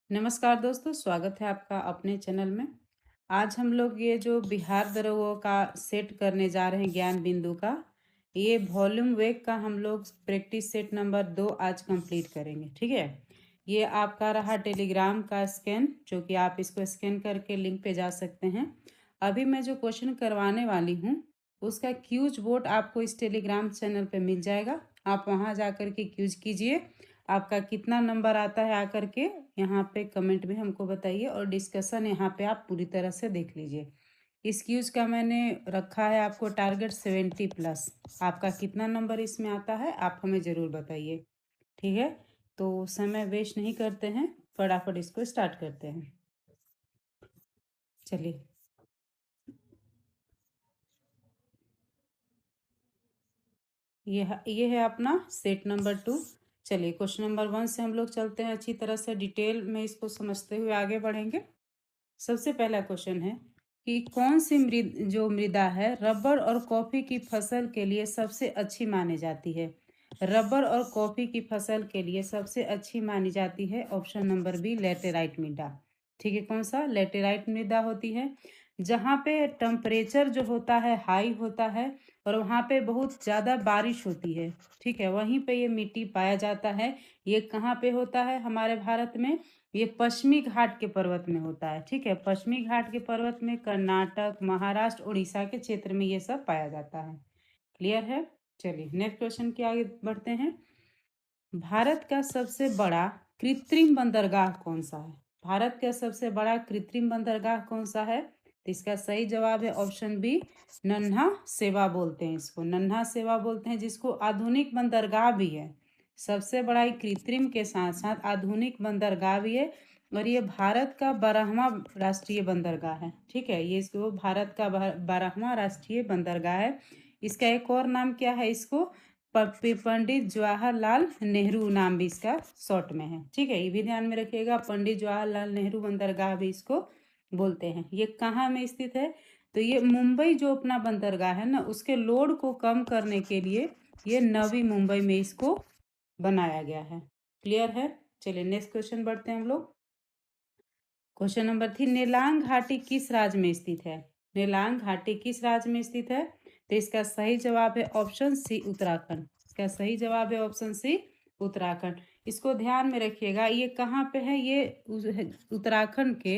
नमस्कार दोस्तों, स्वागत है आपका अपने चैनल में। आज हम लोग ये जो बिहार दरों का सेट करने जा रहे हैं ज्ञान बिंदु का, ये वॉल्यूम वेग का हम लोग प्रैक्टिस सेट नंबर 2 आज कंप्लीट करेंगे। ठीक है, ये आपका रहा टेलीग्राम का स्कैन, जो कि आप इसको स्कैन करके लिंक पे जा सकते हैं। अभी मैं जो क्वेश्चन करवाने वाली हूँ उसका क्यूज वोट आपको इस टेलीग्राम चैनल पे मिल जाएगा। आप वहाँ जा कर के क्यूज कीजिए, आपका कितना नंबर आता है आकर के यहाँ पे कमेंट में हमको बताइए, और डिस्कशन यहाँ पे आप पूरी तरह से देख लीजिए। इस क्यूज का मैंने रखा है आपको टारगेट 70+। आपका कितना नंबर इसमें आता है आप हमें ज़रूर बताइए। ठीक है, तो समय वेस्ट नहीं करते हैं, फटाफट इसको स्टार्ट करते हैं। चलिए, ये है अपना सेट नंबर 2। चलिए, क्वेश्चन नंबर 1 से हम लोग चलते हैं, अच्छी तरह से डिटेल में इसको समझते हुए आगे बढ़ेंगे। सबसे पहला क्वेश्चन है कि कौन सी मृदा है रबर और कॉफी की फसल के लिए सबसे अच्छी मानी जाती है। रबर और कॉफी की फसल के लिए सबसे अच्छी मानी जाती है ऑप्शन नंबर बी, लेटेराइट मृदा। ठीक है, कौन सा? लेटेराइट मृदा होती है, जहाँ पे टेम्परेचर जो होता है हाई होता है और वहाँ पे बहुत ज़्यादा बारिश होती है। ठीक है, वहीं पे ये मिट्टी पाया जाता है। ये कहाँ पे होता है हमारे भारत में? ये पश्चिमी घाट के पर्वत में होता है। ठीक है, पश्चिमी घाट के पर्वत में कर्नाटक, महाराष्ट्र, उड़ीसा के क्षेत्र में ये सब पाया जाता है। क्लियर है? चलिए, नेक्स्ट क्वेश्चन की आगे बढ़ते हैं। भारत का सबसे बड़ा कृत्रिम बंदरगाह कौन सा है? भारत का सबसे बड़ा कृत्रिम बंदरगाह कौन सा है? तो इसका सही जवाब है ऑप्शन बी, नन्हा सेवा बोलते हैं इसको। नन्हा सेवा बोलते हैं, जिसको आधुनिक बंदरगाह भी है। सबसे बड़ा ही कृत्रिम के साथ साथ आधुनिक बंदरगाह भी है, और ये भारत का 12वां राष्ट्रीय बंदरगाह है। ठीक है, ये इसको भारत का 12वां राष्ट्रीय बंदरगाह है। इसका एक और नाम क्या है? इसको पंडित जवाहरलाल नेहरू नाम भी इसका शॉर्ट में है। ठीक है, ये भी ध्यान में रखिएगा, पंडित जवाहरलाल नेहरू बंदरगाह भी इसको बोलते हैं। ये कहाँ में स्थित है? तो ये मुंबई जो अपना बंदरगाह है ना, उसके लोड को कम करने के लिए ये नवी मुंबई में इसको बनाया गया है। क्लियर है? चलिए, नेक्स्ट क्वेश्चन बढ़ते हैं हम लोग। क्वेश्चन नंबर 3, नेलांग घाटी किस राज्य में स्थित है? नेलांग घाटी किस राज्य में स्थित है? तो इसका सही जवाब है ऑप्शन सी, उत्तराखंड। इसका सही जवाब है ऑप्शन सी, उत्तराखंड। इसको ध्यान में रखिएगा, ये कहाँ पे है? ये उत्तराखंड के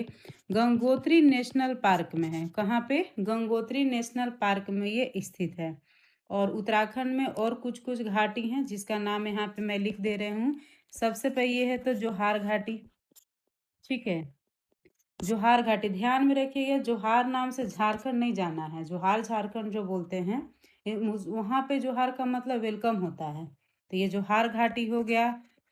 गंगोत्री नेशनल पार्क में है। कहाँ पे? गंगोत्री नेशनल पार्क में ये स्थित है। और उत्तराखंड में और कुछ कुछ घाटी हैं जिसका नाम यहाँ पे मैं लिख दे रही हूँ। सबसे पहले ये है तो जोहार घाटी। ठीक है, जोहार घाटी ध्यान में रखिएगा, जोहार नाम से झारखंड नहीं जाना है। जोहार झारखंड जो बोलते हैं, वहाँ पे जोहार का मतलब वेलकम होता है। तो ये जोहार घाटी हो गया,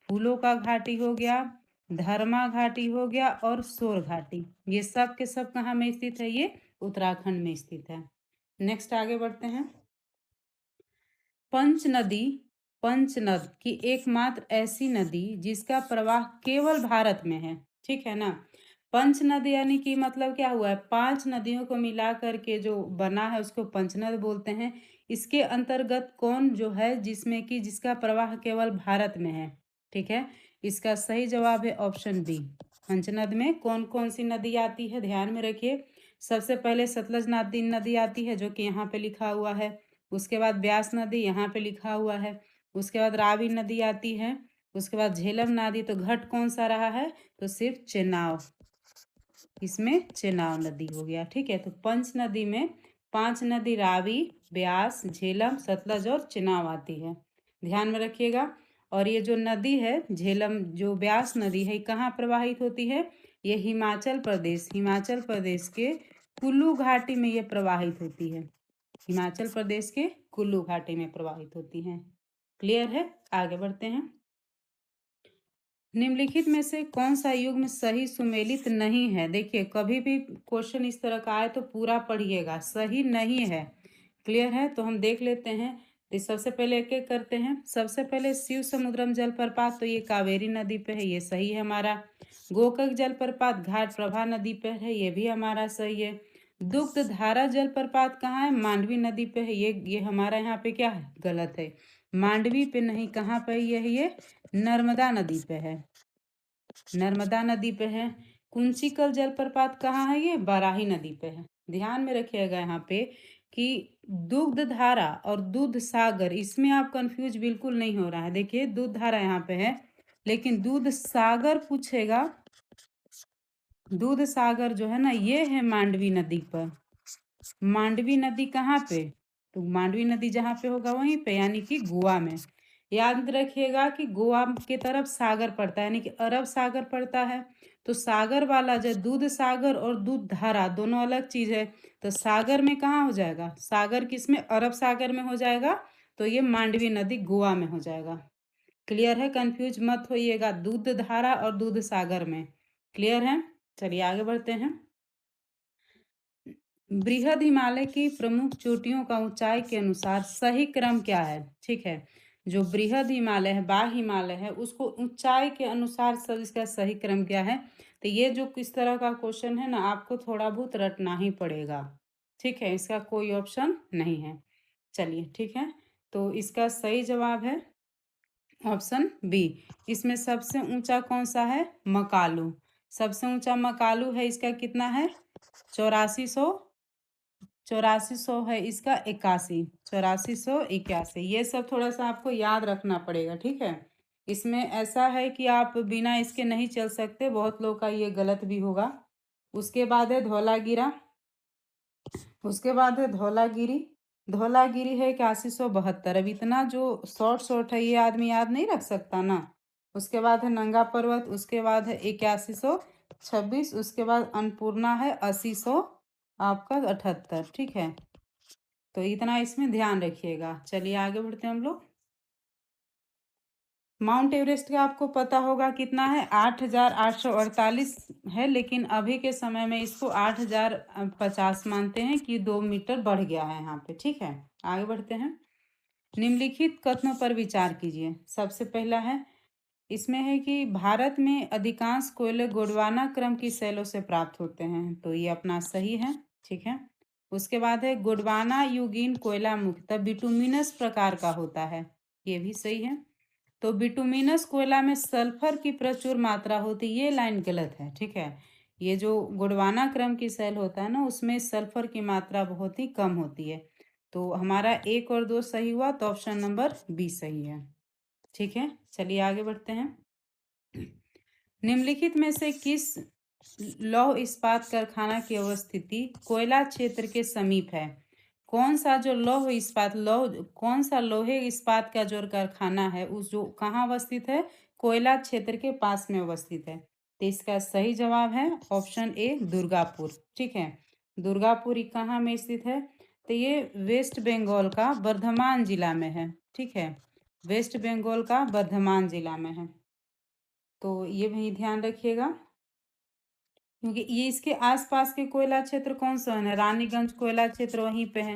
फूलों का घाटी हो गया, धर्मा घाटी हो गया, और सोर घाटी। ये सब के सब कहाँ में स्थित है? ये उत्तराखंड में स्थित है। नेक्स्ट आगे बढ़ते हैं। पंच नदी, पंचनद की एकमात्र ऐसी नदी जिसका प्रवाह केवल भारत में है। ठीक है ना? पंच नदी यानी कि मतलब क्या हुआ है? 5 नदियों को मिला करके जो बना है उसको पंचनद बोलते हैं। इसके अंतर्गत कौन जो है जिसमें कि जिसका प्रवाह केवल भारत में है? ठीक है, इसका सही जवाब है ऑप्शन बी। पंचनद में कौन कौन सी नदी आती है ध्यान में रखिए। सबसे पहले सतलज नदी नदी आती है, जो कि यहाँ पे लिखा हुआ है। उसके बाद ब्यास नदी यहाँ पे लिखा हुआ है। उसके बाद रावी नदी आती है। उसके बाद झेलम नदी। तो घट कौन सा रहा है? तो सिर्फ चेनाब, इसमें चेनाब नदी हो गया। ठीक है, तो पंच नदी में 5 नदी रावी, ब्यास, झेलम, सतलज और चेनाब आती है। ध्यान में रखिएगा। और ये जो नदी है झेलम, जो ब्यास नदी है, कहाँ प्रवाहित होती है? ये हिमाचल प्रदेश, हिमाचल प्रदेश के कुल्लू घाटी में ये प्रवाहित होती है। हिमाचल प्रदेश के कुल्लू घाटी में प्रवाहित होती हैं। क्लियर है? आगे बढ़ते हैं। निम्नलिखित में से कौन सा युग्म सही सुमेलित नहीं है? देखिए, कभी भी क्वेश्चन इस तरह का आए तो पूरा पढ़िएगा, सही नहीं है। क्लियर है? तो हम देख लेते हैं। तो सबसे पहले एक एक करते हैं। सबसे पहले शिव समुद्रम जलप्रपात, तो ये कावेरी नदी पे है, ये सही है हमारा। गोकक जलप्रपात घाट प्रभा नदी पे है, ये भी हमारा सही है। दुग्ध धारा जलप्रपात कहाँ है? मांडवी नदी पे है, ये हमारा यहाँ पे क्या है? गलत है। मांडवी पे नहीं, कहाँ पे है? ये नर्मदा नदी पे है। नर्मदा नदी पे है। कुंचिकल जलप्रपात कहाँ है? ये बराही नदी पे है। ध्यान में रखिएगा यहाँ पे कि दुग्ध धारा और दूध सागर, इसमें आप कंफ्यूज बिल्कुल नहीं हो रहा है। देखिए दूध धारा यहाँ पे है, लेकिन दूध सागर पूछेगा। दूध सागर जो है ना, ये है मांडवी नदी पर। मांडवी नदी कहाँ पे? तो मांडवी नदी जहाँ पे होगा वहीं पे, यानी कि गोवा में। याद रखिएगा कि गोवा के तरफ सागर पड़ता है, यानी कि अरब सागर पड़ता है। तो सागर वाला जो दूध सागर और दूध धारा दोनों अलग चीज है। तो सागर में कहाँ हो जाएगा? सागर किस में? अरब सागर में हो जाएगा। तो ये मांडवी नदी गोवा में हो जाएगा। क्लियर है? कंफ्यूज मत होइएगा दूध धारा और दूध सागर में। क्लियर है? चलिए आगे बढ़ते हैं। बृहद हिमालय की प्रमुख चोटियों का ऊंचाई के अनुसार सही क्रम क्या है? ठीक है, जो बृहद हिमालय है, बाह्य हिमालय है, उसको ऊंचाई के अनुसार सब इसका सही क्रम क्या है? तो ये जो किस तरह का क्वेश्चन है ना, आपको थोड़ा बहुत रटना ही पड़ेगा। ठीक है, इसका कोई ऑप्शन नहीं है। चलिए ठीक है, तो इसका सही जवाब है ऑप्शन बी। इसमें सबसे ऊंचा कौन सा है? मकालू। सबसे ऊंचा मकालू है। इसका कितना है? 8400। 8400 है इसका 81। 8481, ये सब थोड़ा सा आपको याद रखना पड़ेगा। ठीक है, इसमें ऐसा है कि आप बिना इसके नहीं चल सकते, बहुत लोग का ये गलत भी होगा। उसके बाद है धौलागिरा। उसके बाद है धौलागिरी। धौलागिरी है 8172। अब इतना जो शॉर्ट शॉर्ट है, ये आदमी याद नहीं रख सकता ना। उसके बाद है नंगा पर्वत। उसके बाद है 8126। उसके बाद अन्नपूर्णा है 80 आपका 78। ठीक है, तो इतना इसमें ध्यान रखिएगा। चलिए आगे बढ़ते हैं हम लोग। माउंट एवरेस्ट का आपको पता होगा कितना है? 8848 है, लेकिन अभी के समय में इसको 8050 मानते हैं कि 2 मीटर बढ़ गया है यहाँ पे। ठीक है, आगे बढ़ते हैं। निम्नलिखित कथनों पर विचार कीजिए। सबसे पहला है, इसमें है कि भारत में अधिकांश कोयले गोंडवाना क्रम की शैलों से प्राप्त होते हैं। तो ये अपना सही है। ठीक है, उसके बाद है गोंडवाना युगीन कोयला मुख्यतः बिटुमिनस प्रकार का होता है। ये भी सही है। तो बिटुमिनस कोयला में सल्फर की प्रचुर मात्रा होती है, ये लाइन गलत है। ठीक है, ये जो गोंडवाना क्रम की शैल होता है ना, उसमें सल्फर की मात्रा बहुत ही कम होती है। तो हमारा 1 और 2 सही हुआ, तो ऑप्शन नंबर बी सही है। ठीक है, चलिए आगे बढ़ते हैं। निम्नलिखित में से किस लौह इस्पात कारखाना की अवस्थिति कोयला क्षेत्र के समीप है? कौन सा जो लौह इस्पात कौन सा लोहे इस्पात का जो कारखाना है, उस जो कहाँ अवस्थित है? कोयला क्षेत्र के पास में अवस्थित है। तो इसका सही जवाब है ऑप्शन ए, दुर्गापुर। ठीक है, दुर्गापुर कहाँ में स्थित है? तो ये वेस्ट बंगाल का वर्धमान जिला में है। ठीक है, वेस्ट बंगाल का वर्धमान जिला में है। तो ये भी ध्यान रखिएगा, क्योंकि ये इसके आसपास के कोयला क्षेत्र कौन सा है? रानीगंज कोयला क्षेत्र वहीं पे है।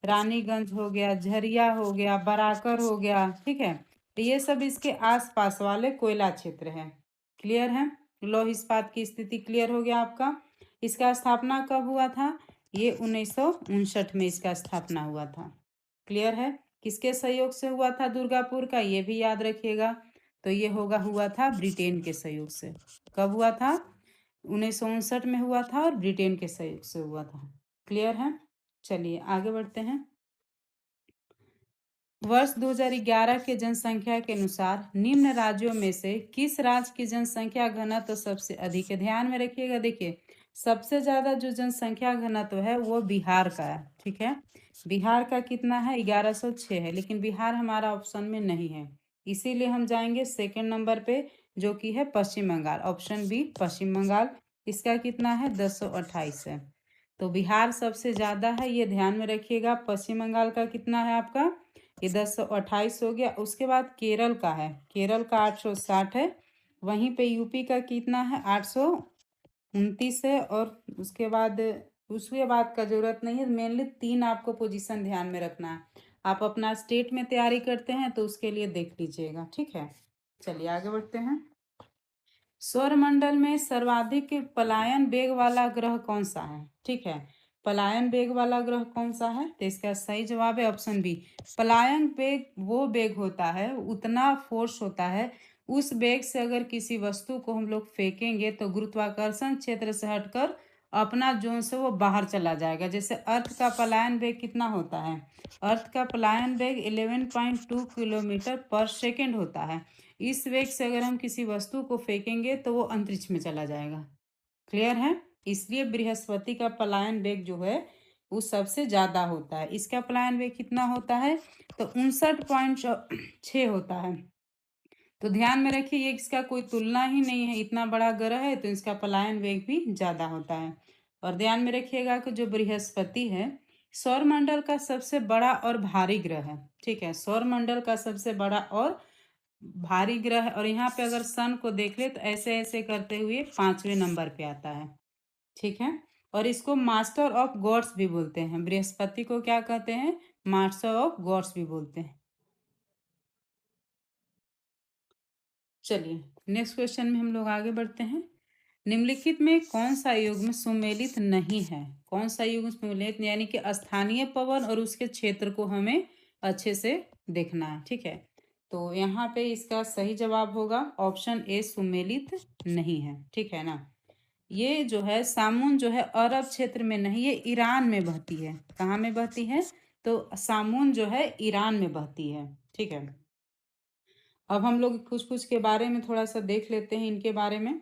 रानीगंज हो गया, झरिया हो गया, बराकर हो गया। ठीक है, तो ये सब इसके आसपास वाले कोयला क्षेत्र है। क्लियर है? लौह इस्पात की स्थिति क्लियर हो गया आपका। इसका स्थापना कब हुआ था? ये 1959 में इसका स्थापना हुआ था। क्लियर है? किसके सहयोग से हुआ था दुर्गापुर का? ये भी याद रखिएगा। तो ये हुआ था ब्रिटेन के सहयोग से। कब हुआ था? 1959 में हुआ था और ब्रिटेन के सहयोग से हुआ था। क्लियर है? चलिए आगे बढ़ते हैं। वर्ष 2011 के जनसंख्या के अनुसार निम्न राज्यों में से किस राज्य की जनसंख्या घनत्व तो सबसे अधिक है? ध्यान में रखिएगा। देखिए, सबसे ज्यादा जो जनसंख्या घनत्व है वो बिहार का है। ठीक है, बिहार का कितना है? 1106 है, लेकिन बिहार हमारा ऑप्शन में नहीं है, इसीलिए हम जाएंगे सेकंड नंबर पे, जो कि है पश्चिम बंगाल। ऑप्शन बी, पश्चिम बंगाल। इसका कितना है? 1028 है। तो बिहार सबसे ज्यादा है, ये ध्यान में रखिएगा। पश्चिम बंगाल का कितना है आपका? ये 1028 हो गया। उसके बाद केरल का है, केरल का 860 है। वहीं पे यूपी का कितना है? 829 है। और उसके बाद का जरूरत नहीं है। मेनली 3 आपको पोजीशन ध्यान में रखना है। आप अपना स्टेट में तैयारी करते हैं तो उसके लिए देख लीजिएगा। ठीक है, चलिए आगे बढ़ते हैं। सौरमंडल में सर्वाधिक पलायन वेग वाला ग्रह कौन सा है? ठीक है, पलायन वेग वाला ग्रह कौन सा है? तो इसका सही जवाब है ऑप्शन बी। पलायन वेग वो वेग होता है, उतना फोर्स होता है, उस वेग से अगर किसी वस्तु को हम लोग फेंकेंगे तो गुरुत्वाकर्षण क्षेत्र से हटकर अपना जोन से वो बाहर चला जाएगा। जैसे अर्थ का पलायन वेग कितना होता है? अर्थ का पलायन वेग 11.2 किलोमीटर पर सेकेंड होता है। इस वेग से अगर हम किसी वस्तु को फेंकेंगे तो वो अंतरिक्ष में चला जाएगा। क्लियर है? इसलिए बृहस्पति का पलायन वेग जो है वो सबसे ज्यादा होता है। इसका पलायन वेग कितना होता है? तो 59.6 होता है। तो ध्यान में रखिए, ये इसका कोई तुलना ही नहीं है। इतना बड़ा ग्रह है तो इसका पलायन वेग भी ज्यादा होता है। और ध्यान में रखिएगा कि जो बृहस्पति है सौरमंडल का सबसे बड़ा और भारी ग्रह है। ठीक है, सौरमंडल का सबसे बड़ा और भारी ग्रह है। और यहाँ पे अगर सन को देख ले तो ऐसे ऐसे करते हुए 5वें नंबर पे आता है। ठीक है, और इसको मास्टर ऑफ गॉड्स भी बोलते हैं। बृहस्पति को क्या कहते हैं? मास्टर ऑफ गॉड्स भी बोलते हैं। चलिए नेक्स्ट क्वेश्चन में हम लोग आगे बढ़ते हैं। निम्नलिखित में कौन सा युग्म सुमेलित नहीं है? कौन सा युग्म सुमेलित, यानी कि स्थानीय पवन और उसके क्षेत्र को हमें अच्छे से देखना है। ठीक है, तो यहाँ पे इसका सही जवाब होगा ऑप्शन ए, सुमेलित नहीं है। ठीक है ना, ये जो है सामुन जो है अरब क्षेत्र में नहीं, ये ईरान में बहती है। कहाँ में बहती है? तो सामुन जो है ईरान में बहती है। ठीक है, अब हम लोग कुछ कुछ के बारे में थोड़ा सा देख लेते हैं इनके बारे में।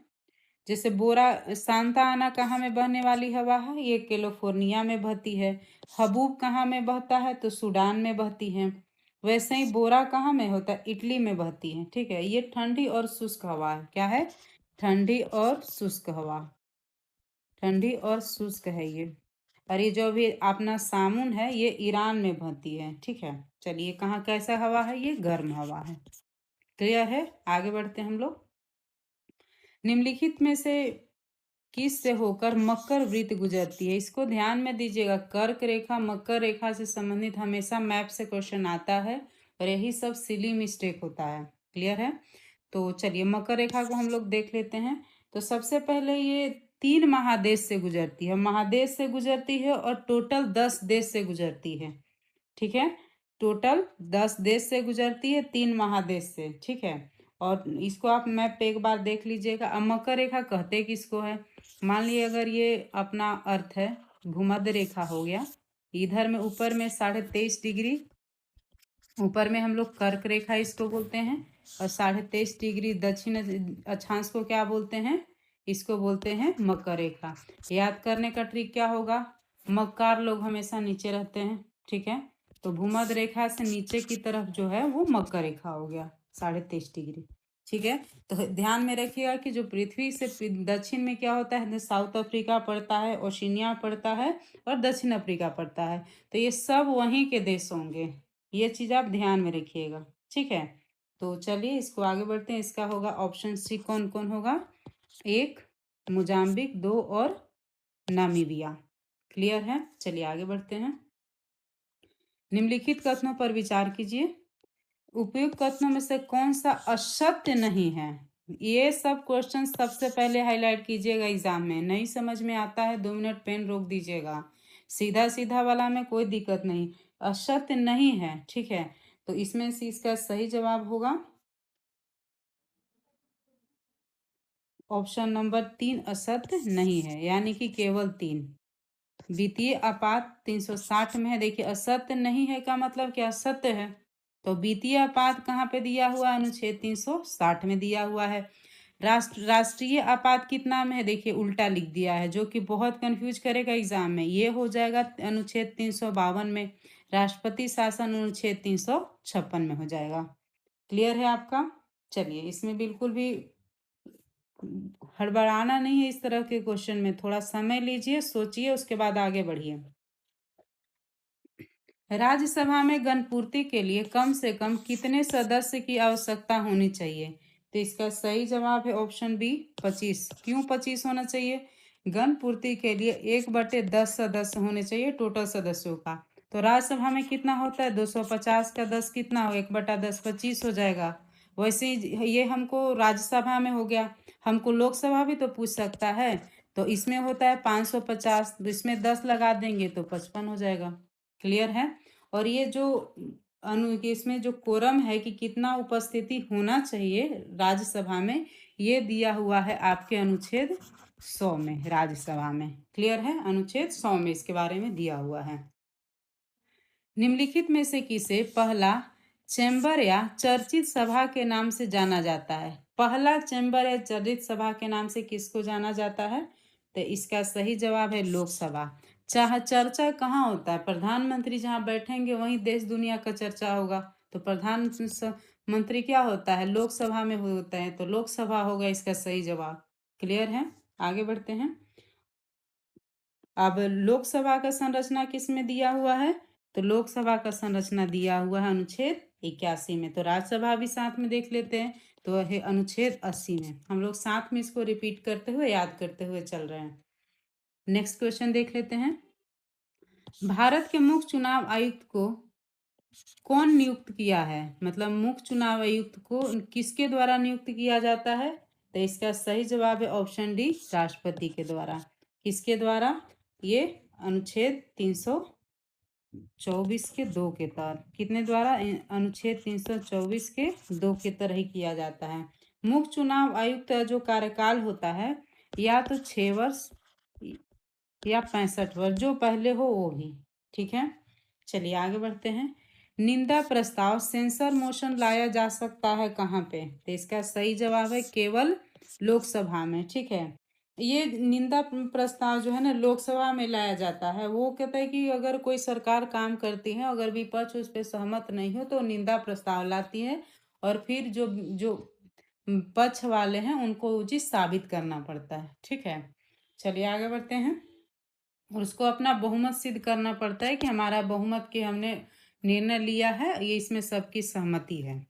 जैसे बोरा सांता आना कहाँ में बहने वाली हवा है? ये कैलिफोर्निया में बहती है। हबूब कहाँ में बहता है? तो सूडान में बहती है। वैसे ही बोरा कहाँ में होता है? इटली में बहती है। ठीक है, ये ठंडी और शुष्क हवा है। क्या है? ठंडी और शुष्क हवा। ठंडी और शुष्क है ये। और ये जो भी अपना सामुन है ये ईरान में बहती है। ठीक है, चलिए कहाँ कैसा हवा है? ये गर्म हवा है। क्लियर है? आगे बढ़ते हैं हम लोग। निम्नलिखित में से किस से होकर मकर वृत्त गुजरती है? इसको ध्यान में दीजिएगा। कर्क रेखा मकर रेखा से संबंधित हमेशा मैप से क्वेश्चन आता है और यही सब सिली मिस्टेक होता है। क्लियर है? तो चलिए मकर रेखा को हम लोग देख लेते हैं। तो सबसे पहले ये 3 महादेश से गुजरती है। महादेश से गुजरती है और टोटल 10 देश से गुजरती है। ठीक है, टोटल 10 देश से गुजरती है, 3 महादेश से। ठीक है, और इसको आप मैप पे एक बार देख लीजिएगा। अब मकर रेखा कहते किसको है? मान लीजिए अगर ये अपना अर्थ है, भूमध्य रेखा हो गया, इधर में ऊपर में 23.5 डिग्री ऊपर में हम लोग कर्क रेखा इसको बोलते हैं, और 23.5 डिग्री दक्षिण अक्षांश को क्या बोलते हैं? इसको बोलते हैं मकर रेखा। याद करने का ट्रिक क्या होगा? मक्कार लोग हमेशा नीचे रहते हैं। ठीक है, तो भूमध्य रेखा से नीचे की तरफ जो है वो मकर रेखा हो गया 23.5 डिग्री। ठीक है, तो ध्यान में रखिएगा कि जो पृथ्वी से दक्षिण में क्या होता है? साउथ अफ्रीका पड़ता है, ओशिनिया पड़ता है और दक्षिण अफ्रीका पड़ता है। तो ये सब वहीं के देश होंगे। ये चीज आप ध्यान में रखिएगा। ठीक है, तो चलिए इसको आगे बढ़ते हैं। इसका होगा ऑप्शन सी। कौन कौन होगा? 1 मोजाम्बिक, 2 और नामीबिया। क्लियर है? चलिए आगे बढ़ते हैं। निम्नलिखित कथनों पर विचार कीजिए। उपयुक्त कथनों में से कौन सा असत्य नहीं है? ये सब क्वेश्चन सबसे पहले हाईलाइट कीजिएगा एग्जाम में। नहीं समझ में आता है 2 मिनट पेन रोक दीजिएगा। सीधा सीधा वाला में कोई दिक्कत नहीं, असत्य नहीं है। ठीक है, तो इसमें से इसका सही जवाब होगा ऑप्शन नंबर 3, असत्य नहीं है, यानी कि केवल 3। वित्तीय आपात 360 में है। देखिए असत्य नहीं है का मतलब क्या? सत्य है। तो वित्तीय आपात कहाँ पे दिया हुआ? अनुच्छेद 360 में दिया हुआ है। राष्ट्रीय आपात कितना में है? देखिए उल्टा लिख दिया है, जो कि बहुत कंफ्यूज करेगा एग्जाम में। ये हो जाएगा अनुच्छेद 352 में। राष्ट्रपति शासन अनुच्छेद 356 में हो जाएगा। क्लियर है आपका? चलिए इसमें बिल्कुल भी हड़बड़ाना नहीं है। इस तरह के क्वेश्चन में थोड़ा समय लीजिए, सोचिए, उसके बाद आगे बढ़िए। राज्यसभा में गणपूर्ति के लिए कम से कम कितने सदस्य की आवश्यकता होनी चाहिए? तो इसका सही जवाब है ऑप्शन बी, 25। क्यों 25 होना चाहिए? गणपूर्ति के लिए 1/10 सदस्य होने चाहिए टोटल सदस्यों का। तो राज्यसभा में कितना होता है? 250 का 10 कितना हो? 1/10 25 हो जाएगा। वैसे ही ये हमको राज्यसभा में हो गया, हमको लोकसभा भी तो पूछ सकता है। तो इसमें होता है 550, इसमें 10 लगा देंगे तो 55 हो जाएगा। क्लियर है? और ये जो कि इसमें जो कोरम है कि कितना उपस्थिति होना चाहिए राज्यसभा में, ये दिया हुआ है आपके अनुच्छेद 100 में राज्यसभा में। क्लियर है? अनुच्छेद 100 में इसके बारे में दिया हुआ है। निम्नलिखित में से किसे पहला चैम्बर या चर्चित सभा के नाम से जाना जाता है? पहला चैम्बर या चर्चित सभा के नाम से किसको जाना जाता है? तो इसका सही जवाब है लोकसभा। चाहे चर्चा कहाँ होता है? प्रधानमंत्री जहाँ बैठेंगे वहीं देश दुनिया का चर्चा होगा। तो प्रधानमंत्री क्या होता है? लोकसभा में होता है, तो लोकसभा होगा इसका सही जवाब। क्लियर है? आगे बढ़ते हैं। अब लोकसभा का संरचना किस में दिया हुआ है? तो लोकसभा का संरचना दिया हुआ है अनुच्छेद 81 में। तो राज्यसभा भी साथ में देख लेते हैं, तो है अनुच्छेद 80 में। हम लोग साथ में इसको रिपीट करते हुए याद करते हुए चल रहे हैं। नेक्स्ट क्वेश्चन देख लेते हैं। भारत के मुख्य चुनाव आयुक्त को कौन नियुक्त किया है? मतलब मुख्य चुनाव आयुक्त को किसके द्वारा नियुक्त किया जाता है? तो इसका सही जवाब है ऑप्शन डी, राष्ट्रपति के द्वारा। किसके द्वारा? ये अनुच्छेद 324 के 2 के तहत। कितने द्वारा? अनुच्छेद 324 के 2 के तरह ही किया जाता है। मुख्य चुनाव आयुक्त का जो कार्यकाल होता है या तो 6 वर्ष या 65 वर्ष, जो पहले हो वो ही। ठीक है, चलिए आगे बढ़ते हैं। निंदा प्रस्ताव सेंसर मोशन लाया जा सकता है कहाँ पे? तो इसका सही जवाब है केवल लोकसभा में। ठीक है, ये निंदा प्रस्ताव जो है ना लोकसभा में लाया जाता है। वो कहता है कि अगर कोई सरकार काम करती है, अगर विपक्ष उस पर सहमत नहीं हो तो निंदा प्रस्ताव लाती है, और फिर जो जो पक्ष वाले हैं उनको उचित साबित करना पड़ता है। ठीक है, चलिए आगे बढ़ते हैं। और उसको अपना बहुमत सिद्ध करना पड़ता है कि हमारा बहुमत के हमने निर्णय लिया है, ये इसमें सबकी सहमति है।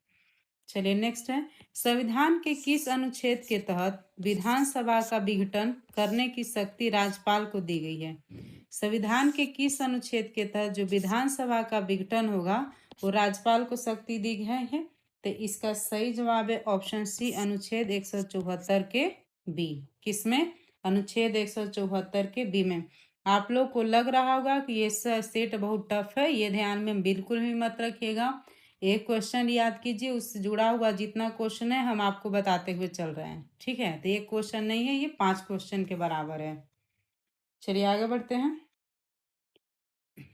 चलिए नेक्स्ट है, संविधान के किस अनुच्छेद के तहत विधानसभा का विघटन करने की शक्ति राज्यपाल को दी गई है? संविधान के किस अनुच्छेद के तहत जो विधानसभा का विघटन होगा वो राज्यपाल को शक्ति दी गई है? तो इसका सही जवाब है ऑप्शन सी, अनुच्छेद 174 के बी। किसमें? अनुच्छेद 174 के बी में। आप लोग को लग रहा होगा कि ये सेट बहुत टफ है, ये ध्यान में बिल्कुल भी मत रखिएगा। एक क्वेश्चन याद कीजिए, उससे जुड़ा हुआ जितना क्वेश्चन है हम आपको बताते हुए चल रहे हैं। ठीक है, तो एक क्वेश्चन नहीं है, ये 5 क्वेश्चन के बराबर है। चलिए आगे बढ़ते हैं।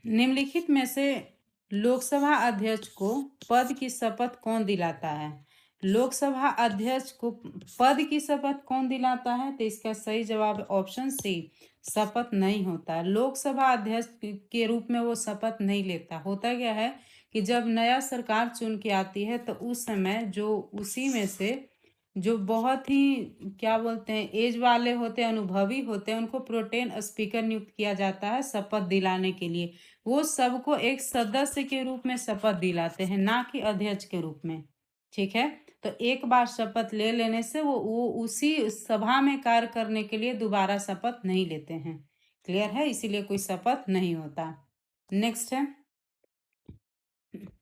निम्नलिखित में से लोकसभा अध्यक्ष को पद की शपथ कौन दिलाता है? लोकसभा अध्यक्ष को पद की शपथ कौन दिलाता है? तो इसका सही जवाब है ऑप्शन सी, शपथ नहीं होता। लोकसभा अध्यक्ष के रूप में वो शपथ नहीं लेता। होता क्या है कि जब नया सरकार चुन के आती है तो उस समय जो उसी में से जो बहुत ही क्या बोलते हैं एज वाले होते हैं, अनुभवी होते हैं, उनको प्रोटेन स्पीकर नियुक्त किया जाता है शपथ दिलाने के लिए। वो सबको एक सदस्य के रूप में शपथ दिलाते हैं, ना कि अध्यक्ष के रूप में। ठीक है, तो एक बार शपथ ले लेने से वो उसी सभा में कार्य करने के लिए दोबारा शपथ नहीं लेते हैं। क्लियर है? इसीलिए कोई शपथ नहीं होता। नेक्स्ट है,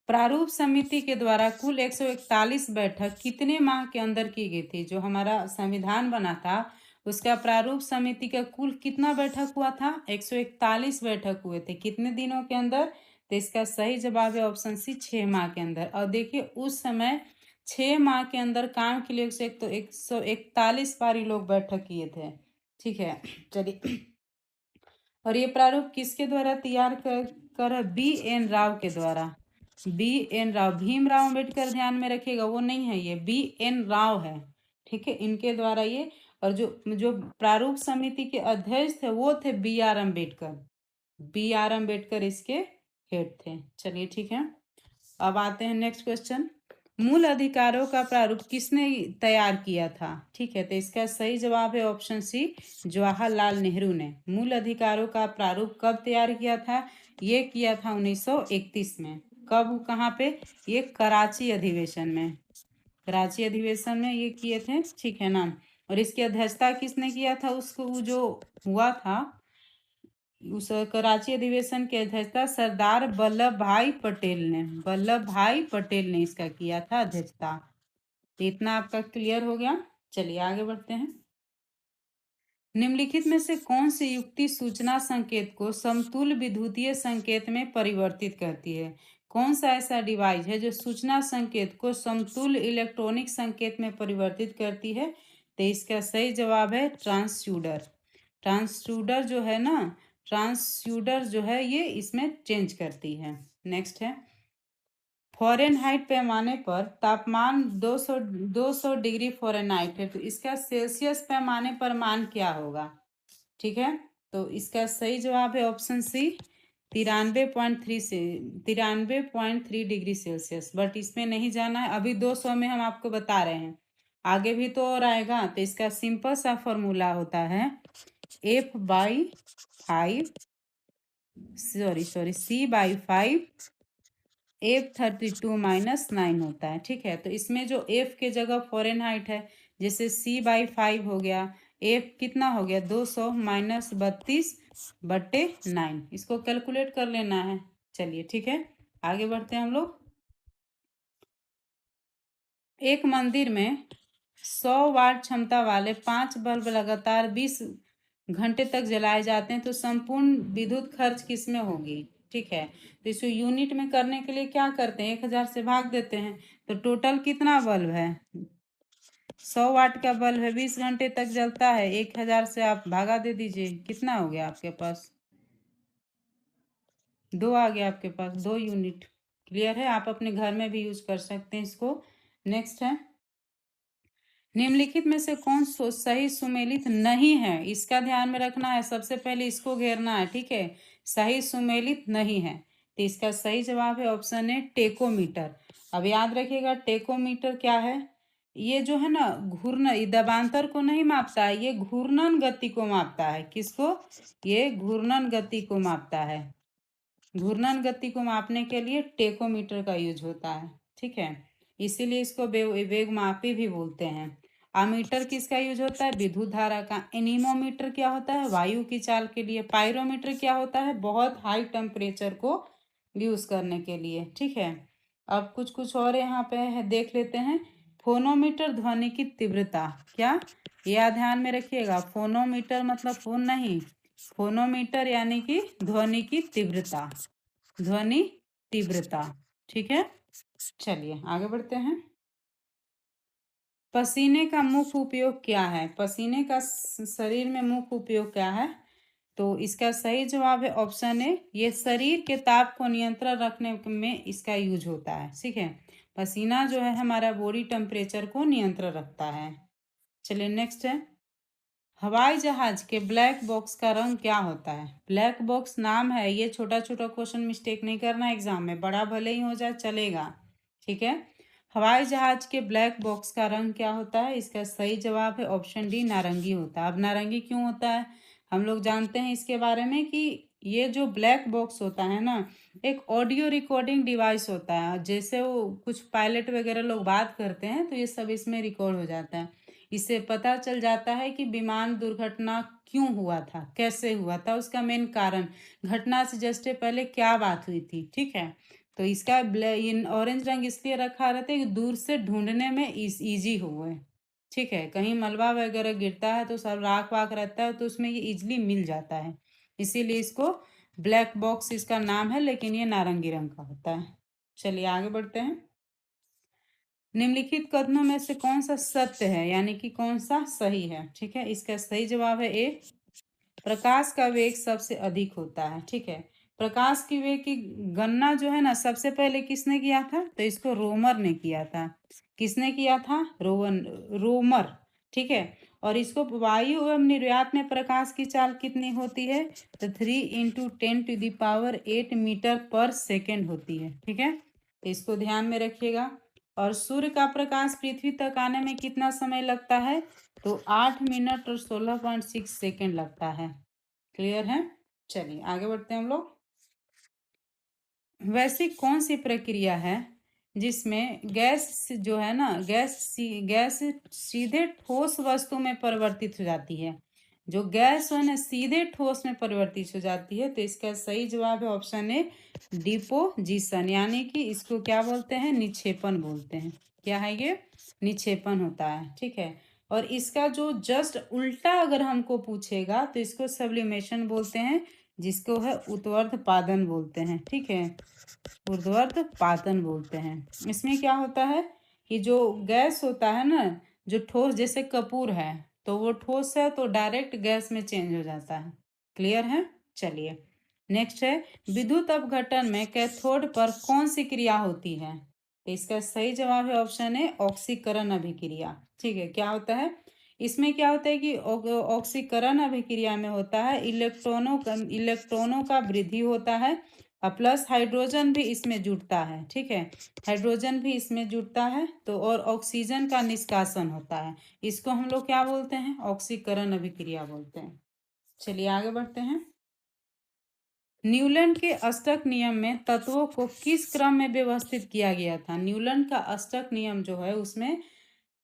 प्रारूप समिति के द्वारा कुल 141 बैठक कितने माह के अंदर की गई थी? जो हमारा संविधान बना था उसका प्रारूप समिति का कुल कितना बैठक हुआ था? 141 बैठक हुए थे। कितने दिनों के अंदर? तो इसका सही जवाब है ऑप्शन सी, 6 माह के अंदर। और देखिए उस समय 6 माह के अंदर काम के लिए 141 बार ये लोग बैठक किए थे। ठीक है, चलिए। और ये प्रारूप किसके द्वारा तैयार कर बी.एन. राव के द्वारा। बी.एन. राव, भीमराव अम्बेडकर ध्यान में रखिएगा, वो नहीं है, ये बी.एन. राव है। ठीक है, इनके द्वारा ये। और जो जो प्रारूप समिति के अध्यक्ष थे वो थे बी.आर. अम्बेडकर। बी.आर. अम्बेडकर इसके हेड थे। चलिए ठीक है, अब आते हैं नेक्स्ट क्वेश्चन। मूल अधिकारों का प्रारूप किसने तैयार किया था? ठीक है, तो इसका सही जवाब है ऑप्शन सी, जवाहरलाल नेहरू ने। मूल अधिकारों का प्रारूप कब तैयार किया था? ये किया था 1931 में। कब, कहाँ पे? ये कराची अधिवेशन में। कराची अधिवेशन में ये किए थे। ठीक है ना। और इसकी अध्यक्षता किसने किया था? उसको जो हुआ था उस कराची अधिवेशन की अध्यक्षता सरदार वल्लभ भाई पटेल ने, वल्लभ भाई पटेल ने इसका किया था अध्यक्षता। तो इतना आपका क्लियर हो गया। चलिए आगे बढ़ते हैं। निम्नलिखित में से कौन सी युक्ति सूचना संकेत को समतुल्य विद्युतीय संकेत में परिवर्तित करती है? कौन सा ऐसा डिवाइस है जो सूचना संकेत को समतुल्य इलेक्ट्रॉनिक संकेत में परिवर्तित करती है? तो इसका सही जवाब है ट्रांसड्यूसर। ट्रांसड्यूसर जो है ना, ट्रांसड्यूसर जो है ये इसमें चेंज करती है। नेक्स्ट है, फ़ारेनहाइट पैमाने पर तापमान 200 डिग्री फ़ारेनहाइट है, तो इसका सेल्सियस पैमाने पर मान क्या होगा? ठीक है, तो इसका सही जवाब है option C 93.3 degree Celsius. But इसमें नहीं जाना है, अभी 200 में हम आपको बता रहे हैं, आगे भी तो और आएगा। तो इसका सिंपल सा फॉर्मूला होता है C/5 F32 - 9 होता है। ठीक है, तो इसमें जो F के जगह फ़ारेनहाइट है, जैसे C/5 हो गया, F कितना हो गया 200 माइनस 32/9, इसको कैलकुलेट कर लेना है। चलिए ठीक है, आगे बढ़ते हैं हम लोग। एक मंदिर में 100 वाट क्षमता वाले 5 बल्ब लगातार 20 घंटे तक जलाए जाते हैं, तो संपूर्ण विद्युत खर्च किस में होगी? ठीक है, तो इसको यूनिट में करने के लिए क्या करते हैं, 1000 से भाग देते हैं, तो टोटल कितना बल्ब है? 100 वाट का बल्ब है, 20 घंटे तक जलता है, 1000 से आप भागा दे दीजिए, कितना हो गया आपके पास? 2 आ गया आपके पास, 2 यूनिट। क्लियर है, आप अपने घर में भी यूज कर सकते हैं इसको। नेक्स्ट है, निम्नलिखित में से कौन सही सुमेलित नहीं है? इसका ध्यान में रखना है, सबसे पहले इसको घेरना है। ठीक है, सही सुमेलित नहीं है, तो इसका सही जवाब है ऑप्शन ए टेकोमीटर। अब याद रखिएगा, टेकोमीटर क्या है? ये जो है ना घूर्णन, दबांतर को नहीं मापता है, ये घूर्णन गति को मापता है। किसको? ये घूर्णन गति को मापता है। घूर्णन गति को मापने के लिए टेकोमीटर का यूज होता है। ठीक है, इसीलिए इसको वेगमापी भी बोलते हैं। अमीटर किसका यूज होता है? विद्युत धारा का। एनीमोमीटर क्या होता है? वायु की चाल के लिए। पायरोमीटर क्या होता है? बहुत हाई टेम्परेचर को यूज करने के लिए। ठीक है, अब कुछ कुछ और यहाँ पे है, देख लेते हैं। फोनोमीटर ध्वनि की तीव्रता। क्या? यह ध्यान में रखिएगा, फोनोमीटर मतलब फोन नहीं, फोनोमीटर यानी कि ध्वनि की तीव्रता, ध्वनि तीव्रता। ठीक है, चलिए आगे बढ़ते हैं। पसीने का मुख्य उपयोग क्या है? पसीने का शरीर में मुख्य उपयोग क्या है? तो इसका सही जवाब है ऑप्शन ए, ये शरीर के ताप को नियंत्रण रखने में इसका यूज होता है। ठीक है, पसीना जो है हमारा बॉडी टेम्परेचर को नियंत्रण रखता है। चलिए नेक्स्ट है, हवाई जहाज के ब्लैक बॉक्स का रंग क्या होता है? ब्लैक बॉक्स नाम है, ये छोटा छोटा क्वेश्चन मिस्टेक नहीं करना एग्जाम में, बड़ा भले ही हो जाए चलेगा। ठीक है, हवाई जहाज के ब्लैक बॉक्स का रंग क्या होता है? इसका सही जवाब है ऑप्शन डी नारंगी होता है। अब नारंगी क्यों होता है हम लोग जानते हैं इसके बारे में, कि ये जो ब्लैक बॉक्स होता है ना, एक ऑडियो रिकॉर्डिंग डिवाइस होता है। जैसे वो कुछ पायलट वगैरह लोग बात करते हैं, तो ये सब इसमें रिकॉर्ड हो जाता है। इससे पता चल जाता है कि विमान दुर्घटना क्यों हुआ था, कैसे हुआ था, उसका मेन कारण, घटना से जस्ट पहले क्या बात हुई थी। ठीक है, तो इसका इन ऑरेंज रंग इसलिए रखा रहता है कि दूर से ढूंढने में इजी हुए। ठीक है, कहीं मलबा वगैरह गिरता है तो सब राख वाख रहता है, तो उसमें ये इजली मिल जाता है, इसीलिए इसको ब्लैक बॉक्स इसका नाम है, लेकिन ये नारंगी रंग का होता है। चलिए आगे बढ़ते हैं। निम्नलिखित कथनों में से कौन सा सत्य है, यानी कि कौन सा सही है? ठीक है, इसका सही जवाब है ए, प्रकाश का वेग सबसे अधिक होता है। ठीक है, प्रकाश की वेग की गणना जो है ना, सबसे पहले किसने किया था? तो इसको रोमर ने किया था। किसने किया था? रोमर। ठीक है, और इसको वायु एवं निर्वात में प्रकाश की चाल कितनी होती है? तो 3 × 10⁸ मीटर पर सेकेंड होती है। ठीक है, तो इसको ध्यान में रखिएगा। और सूर्य का प्रकाश पृथ्वी तक आने में कितना समय लगता है? तो 8 मिनट और 16.6 सेकेंड लगता है। क्लियर है, चलिए आगे बढ़ते हैं हम लोग। वैसी कौन सी प्रक्रिया है जिसमें गैस जो है ना, गैस सीधे ठोस वस्तु में परिवर्तित हो जाती है? जो गैस है ना सीधे ठोस में परिवर्तित हो जाती है, तो इसका सही जवाब है ऑप्शन ए डिपोजिशन, यानी कि इसको क्या बोलते हैं? निक्षेपण बोलते हैं। क्या है ये? निक्षेपण होता है। ठीक है, और इसका जो जस्ट उल्टा अगर हमको पूछेगा तो इसको सब्लिमेशन बोलते हैं, जिसको है ऊर्ध्वपातन बोलते हैं। ठीक है, ऊर्ध्वपातन बोलते हैं। इसमें क्या होता है कि जो गैस होता है ना, जो ठोस, जैसे कपूर है तो वो ठोस है तो डायरेक्ट गैस में चेंज हो जाता है। क्लियर है? चलिए नेक्स्ट है, विद्युत अपघटन में कैथोड पर कौन सी क्रिया होती है? तो इसका सही जवाब है ऑप्शन ए, ऑक्सीकरण अभिक्रिया। ठीक है, क्या होता है इसमें? क्या होता है कि ऑक्सीकरण अभिक्रिया में होता है इलेक्ट्रॉनों का वृद्धि होता है और प्लस हाइड्रोजन भी इसमें जुड़ता है। ठीक है, हाइड्रोजन भी इसमें जुड़ता है तो, और ऑक्सीजन का निष्कासन होता है। इसको हम लोग क्या बोलते हैं? ऑक्सीकरण अभिक्रिया बोलते हैं। चलिए आगे बढ़ते हैं। न्यूटन के अष्टक नियम में तत्वों को किस क्रम में व्यवस्थित किया गया था? न्यूटन का अष्टक नियम जो है उसमें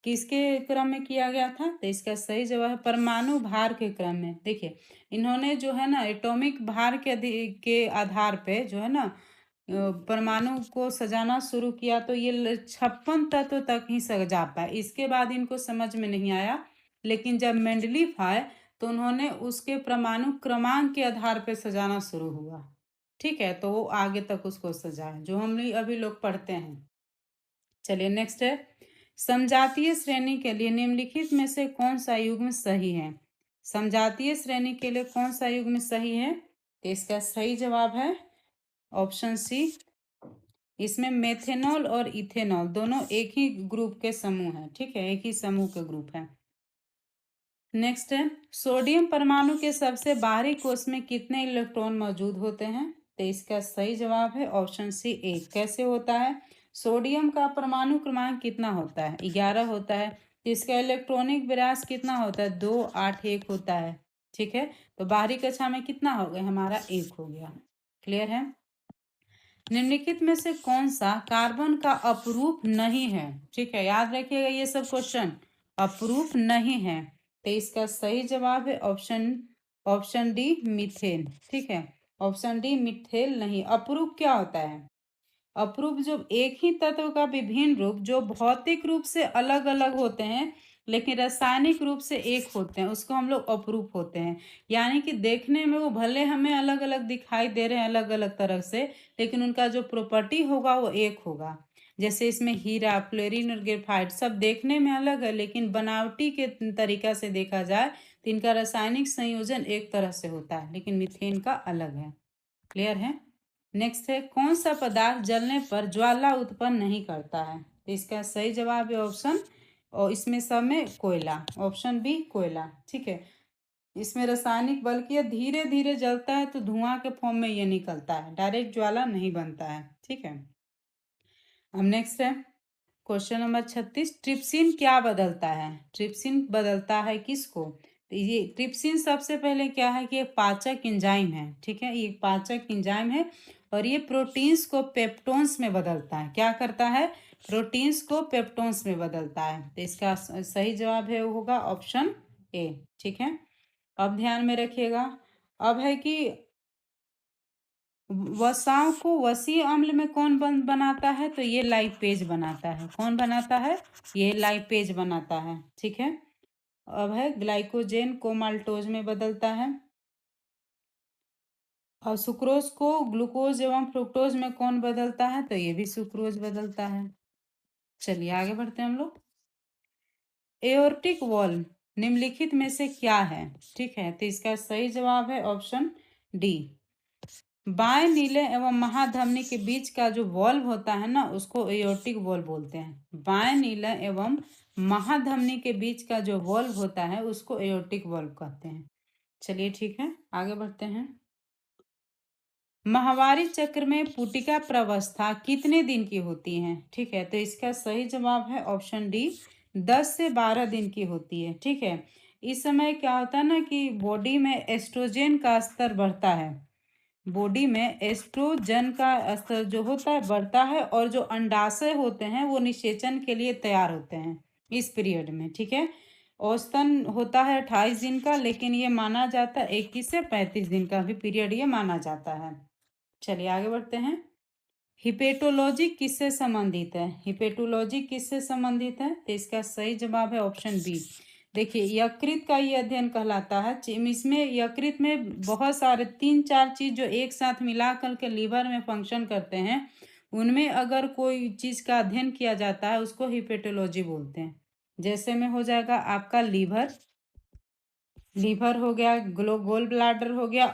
किसके क्रम में किया गया था? तो इसका सही जवाब है परमाणु भार के क्रम में। देखिए इन्होंने जो है ना एटॉमिक भार के आधार पे जो है ना परमाणु को सजाना शुरू किया तो ये 56 तत्व तक ही सजा पाए। इसके बाद इनको समझ में नहीं आया, लेकिन जब मेंडलीफ आए तो उन्होंने उसके परमाणु क्रमांक के आधार पर सजाना शुरू हुआ। ठीक है, तो वो आगे तक उसको सजाए जो हम अभी लोग पढ़ते हैं। चलिए नेक्स्ट है, समजातीय श्रेणी के लिए निम्नलिखित में से कौन सा युग्म सही है? समजातीय श्रेणी के लिए कौन सा युग्म सही है? तो इसका सही जवाब है ऑप्शन सी। इसमें मेथेनॉल और इथेनॉल दोनों एक ही ग्रुप के समूह हैं। ठीक है, एक ही समूह के ग्रुप हैं। नेक्स्ट है, सोडियम परमाणु के सबसे बाहरी कोष में कितने इलेक्ट्रॉन मौजूद होते हैं? तो इसका सही जवाब है ऑप्शन सी, एक। कैसे होता है? सोडियम का परमाणु क्रमांक कितना होता है? 11 होता है। तो इसका इलेक्ट्रॉनिक विन्यास कितना होता है? 2 8 1 होता है। ठीक है, तो बाहरी कक्षा में कितना हो गया हमारा? 1 हो गया। क्लियर है? निम्नलिखित में से कौन सा कार्बन का अपरूप नहीं है? ठीक है, याद रखिएगा ये सब क्वेश्चन अपरूप नहीं है। तो इसका सही जवाब है ऑप्शन डी, मीथेन। ठीक है, ऑप्शन डी मिथेल नहीं। अपरूप क्या होता है? अपरूप जो एक ही तत्व का विभिन्न रूप जो भौतिक रूप से अलग अलग होते हैं लेकिन रासायनिक रूप से एक होते हैं उसको हम लोग अपरूप होते हैं। यानी कि देखने में वो भले हमें अलग अलग दिखाई दे रहे हैं अलग अलग तरह से, लेकिन उनका जो प्रॉपर्टी होगा वो एक होगा। जैसे इसमें हीरा, फ्लोरीन और ग्रेफाइट सब देखने में अलग है, लेकिन बनावटी के तरीका से देखा जाए तो इनका रासायनिक संयोजन एक तरह से होता है, लेकिन मीथेन का अलग है। क्लियर है? नेक्स्ट है, कौन सा पदार्थ जलने पर ज्वाला उत्पन्न नहीं करता है? तो इसका सही जवाब है ऑप्शन, और इसमें सब में कोयला, ऑप्शन बी कोयला। ठीक है, इसमें रासायनिक बल्कि ये धीरे धीरे जलता है तो धुआं के फॉर्म में ये निकलता है, डायरेक्ट ज्वाला नहीं बनता है। ठीक है, अब नेक्स्ट है क्वेश्चन नंबर 36, ट्रिप्सिन क्या बदलता है? ट्रिप्सिन बदलता है किसको? तो ये ट्रिप्सिन सबसे पहले क्या है कि एक पाचक एंजाइम है। ठीक है, ये पाचक एंजाइम है और ये प्रोटीन्स को पेप्टोन्स में बदलता है। क्या करता है? प्रोटीन्स को पेप्टोन्स में बदलता है। तो इसका सही जवाब है वो होगा ऑप्शन ए। ठीक है, अब ध्यान में रखिएगा, अब है कि वसाओं को वसीय अम्ल में कौन बनाता है? तो ये लाइपेज बनाता है। कौन बनाता है? ये लाइपेज बनाता है। ठीक है, अब है ग्लाइकोजेन को माल्टोज में बदलता है। और सुक्रोज को ग्लूकोज एवं फ्रुक्टोज में कौन बदलता है? तो ये भी सुक्रोज बदलता है। चलिए आगे बढ़ते हैं हम लोग। एओर्टिक वॉल्व निम्नलिखित में से क्या है? ठीक है, तो इसका सही जवाब है ऑप्शन डी। बाएं नीले एवं महाधमनी के बीच का जो वॉल्व होता है ना उसको एओर्टिक वॉल्व बोलते हैं। बाएं नीले एवं महाधमनी के बीच का जो वॉल्व होता है उसको एओर्टिक वॉल्व कहते हैं। चलिए ठीक है, आगे बढ़ते हैं। माहवारी चक्र में पुटिका प्रवस्था कितने दिन की होती है? ठीक है, तो इसका सही जवाब है ऑप्शन डी, 10 से 12 दिन की होती है। ठीक है, इस समय क्या होता है ना कि बॉडी में एस्ट्रोजन का स्तर बढ़ता है। बॉडी में एस्ट्रोजन का स्तर जो होता है बढ़ता है और जो अंडाशय होते हैं वो निषेचन के लिए तैयार होते हैं इस पीरियड में। ठीक है, औसतन होता है 28 दिन का, लेकिन ये माना जाता है 21 से 35 दिन का भी पीरियड ये माना जाता है। चलिए आगे बढ़ते हैं। हिपेटोलॉजी किससे संबंधित है? हिपेटोलॉजी किससे संबंधित है? तो इसका सही जवाब है ऑप्शन बी, देखिए यकृत का ये अध्ययन कहलाता है। इसमें यकृत में बहुत सारे 3-4 चीज जो एक साथ मिला करके लीवर में फंक्शन करते हैं, उनमें अगर कोई चीज का अध्ययन किया जाता है उसको हिपेटोलॉजी बोलते हैं। जैसे में हो जाएगा आपका लीवर, लीवर हो गया, गोल ब्लाडर हो गया,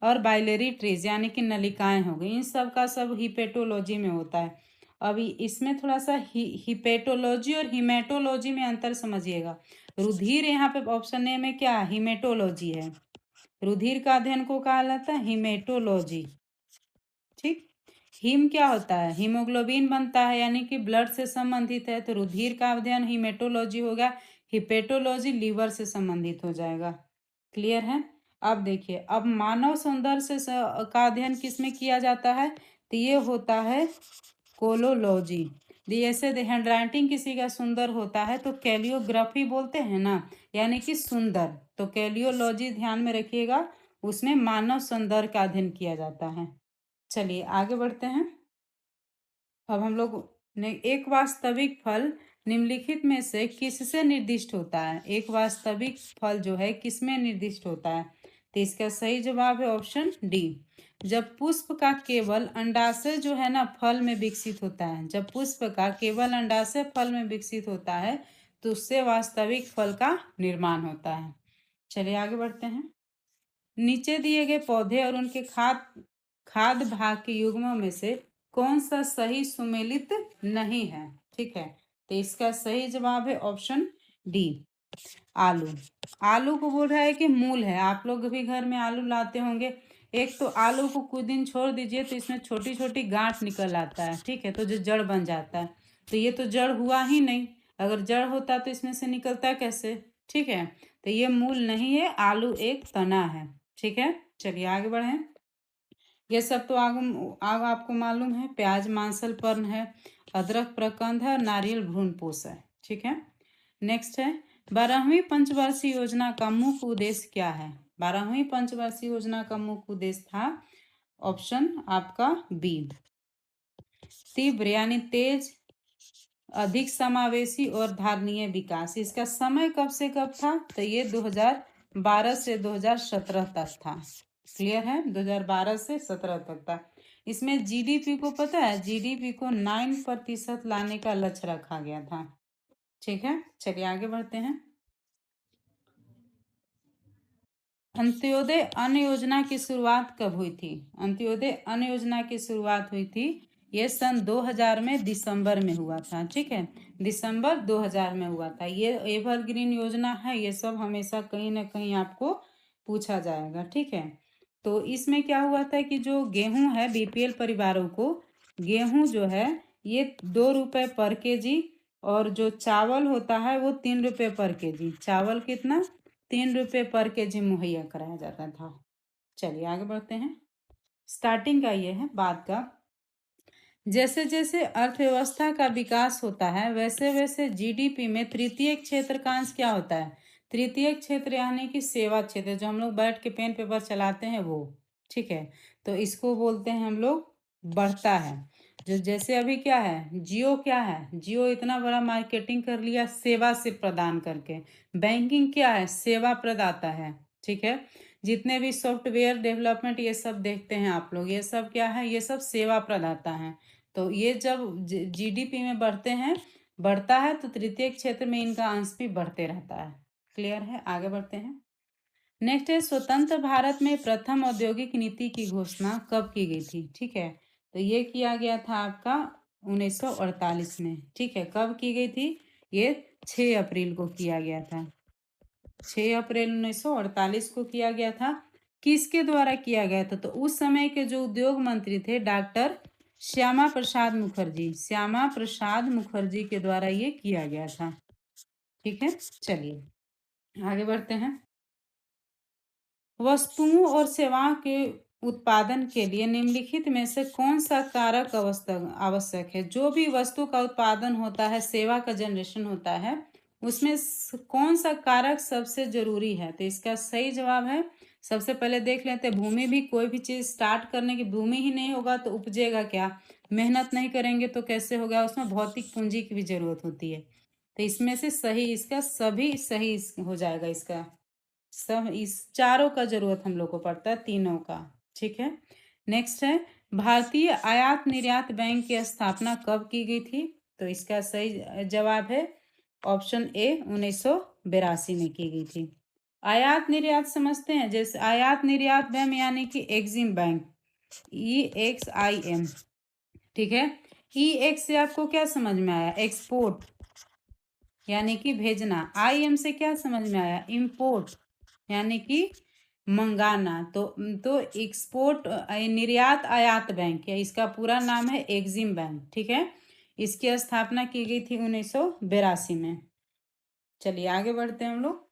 और बाइलरी ट्रीज यानी कि नलिकाएं हो गई। इन सब का सब हिपेटोलॉजी में होता है। अभी इसमें थोड़ा सा हिपेटोलॉजी और हिमेटोलॉजी में अंतर समझिएगा। रुधिर यहाँ पे ऑप्शन ए में क्या है, हिमेटोलॉजी है। रुधिर का अध्ययन को कहा जाता है हिमेटोलॉजी। ठीक, हिम क्या होता है, हीमोग्लोबिन बनता है यानी कि ब्लड से संबंधित है, तो रुधिर का अध्ययन हिमेटोलॉजी हो गया। हिपेटोलॉजी लीवर से संबंधित हो जाएगा। क्लियर है। अब देखिए, अब मानव सौंदर्य से का अध्ययन किसमें किया जाता है, तो ये होता है कोलोलॉजी। जैसे हैंड राइटिंग किसी का सुंदर होता है तो कैलियोग्राफी बोलते हैं ना, यानी कि सुंदर। तो कैलियोलॉजी ध्यान में रखिएगा, उसमें मानव सौंदर्य का अध्ययन किया जाता है। चलिए आगे बढ़ते हैं। अब हम लोग ने एक वास्तविक फल निम्नलिखित में से किससे निर्दिष्ट होता है। एक वास्तविक फल जो है किसमें निर्दिष्ट होता है, तो इसका सही जवाब है ऑप्शन डी। जब पुष्प का केवल अंडाशय जो है ना फल में विकसित होता है, जब पुष्प का केवल अंडाशय फल में विकसित होता है तो उससे वास्तविक फल का निर्माण होता है। चलिए आगे बढ़ते हैं। नीचे दिए गए पौधे और उनके खाद्य भाग के युग्मों में से कौन सा सही सुमेलित नहीं है। ठीक है, तो इसका सही जवाब है ऑप्शन डी, आलू। आलू को बोल रहा है कि मूल है। आप लोग भी घर में आलू लाते होंगे, एक तो आलू को कुछ दिन छोड़ दीजिए तो इसमें छोटी छोटी गांठ निकल आता है। ठीक है, तो जो जड़ बन जाता है, तो ये तो जड़ हुआ ही नहीं। अगर जड़ होता तो इसमें से निकलता कैसे। ठीक है, तो ये मूल नहीं है, आलू एक तना है। ठीक है, चलिए आगे बढ़ें। ये सब तो आग आपको मालूम है। प्याज मांसल पर्ण है, अदरक प्रकंद है, नारियल भ्रूणपोष है। ठीक है, नेक्स्ट है 12वीं पंचवर्षीय योजना का मुख्य उद्देश्य क्या है। 12वीं पंचवर्षीय योजना का मुख्य उद्देश्य था ऑप्शन आपका बी, तीव्र यानी तेज, अधिक समावेशी और धारणीय विकास। इसका समय कब से कब था, तो ये 2012 से 2017 तक था। क्लियर है, 2012 से 17 तक था। इसमें जीडीपी को पता है, जीडीपी को 9% लाने का लक्ष्य रखा गया था। ठीक है, चलिए आगे बढ़ते हैं। अंत्योदय अन्न योजना की शुरुआत कब हुई थी। अंत्योदय अन्न योजना की शुरुआत हुई थी, ये सन 2000 में दिसंबर में हुआ था। ठीक है, दिसंबर 2000 में हुआ था। ये एवरग्रीन योजना है, ये सब हमेशा कहीं ना कहीं आपको पूछा जाएगा। ठीक है, तो इसमें क्या हुआ था कि जो गेहूं है, बीपीएल परिवारों को गेहूं जो है ये 2 रुपये पर केजी, और जो चावल होता है वो 3 रुपये पर केजी। चावल कितना, 3 रुपये पर केजी मुहैया कराया जाता था। चलिए आगे बढ़ते हैं। स्टार्टिंग का ये है बाद का। जैसे जैसे अर्थव्यवस्था का विकास होता है वैसे वैसे जीडीपी में तृतीय क्षेत्र का अंश क्या होता है। तृतीय क्षेत्र यानी कि सेवा क्षेत्र, जो हम लोग बैठ के पेन पेपर चलाते हैं वो। ठीक है, तो इसको बोलते हैं हम लोग बढ़ता है। जो जैसे अभी क्या है, जियो क्या है, जियो इतना बड़ा मार्केटिंग कर लिया सेवा से प्रदान करके। बैंकिंग क्या है, सेवा प्रदाता है। ठीक है, जितने भी सॉफ्टवेयर डेवलपमेंट ये सब देखते हैं आप लोग, ये सब क्या है, ये सब सेवा प्रदाता है। तो ये जब जीडीपी में बढ़ता है तो तृतीय क्षेत्र में इनका अंश भी बढ़ते रहता है। क्लियर है, आगे बढ़ते हैं। नेक्स्ट है स्वतंत्र भारत में प्रथम औद्योगिक नीति की घोषणा कब की गई थी। ठीक है, तो ये किया गया था आपका 1948 में। ठीक है, कब की गई थी, ये 6 अप्रैल को किया गया था। 6 अप्रैल 1948 को किया गया था। किसके द्वारा किया गया था, तो उस समय के जो उद्योग मंत्री थे डॉक्टर श्यामा प्रसाद मुखर्जी, श्यामा प्रसाद मुखर्जी के द्वारा ये किया गया था। ठीक है, चलिए आगे बढ़ते हैं। वस्तुओं और सेवाओं के उत्पादन के लिए निम्नलिखित में से कौन सा कारक आवश्यक है। जो भी वस्तु का उत्पादन होता है, सेवा का जनरेशन होता है, उसमें कौन सा कारक सबसे जरूरी है, तो इसका सही जवाब है, सबसे पहले देख लेते हैं भूमि भी। कोई भी चीज स्टार्ट करने की भूमि ही नहीं होगा तो उपजेगा क्या, मेहनत नहीं करेंगे तो कैसे होगा, उसमें भौतिक पूंजी की भी जरूरत होती है। तो इसमें से सही इसका सभी सही हो जाएगा। इसका सब इस चारों का जरूरत हम लोग को पड़ता है, तीनों का। ठीक है। नेक्स्ट है, भारतीय आयात निर्यात बैंक की स्थापना कब की गई थी? तो इसका सही जवाब है ऑप्शन ए, 1982 में की गई थी। आयात निर्यात समझते हैं, जैसे आयात निर्यात बैंक यानी कि एक्सिम बैंक, EXIM। ठीक है। EX से आपको क्या समझ में आया? एक्सपोर्ट यानी कि भेजना। IM से क्या समझ में आया? इंपोर्ट यानी कि मंगाना। तो एक्सपोर्ट निर्यात आयात बैंक है, इसका पूरा नाम है एक्सिम बैंक। ठीक है। इसकी स्थापना की गई थी 1982 में। चलिए आगे बढ़ते हैं हम लोग।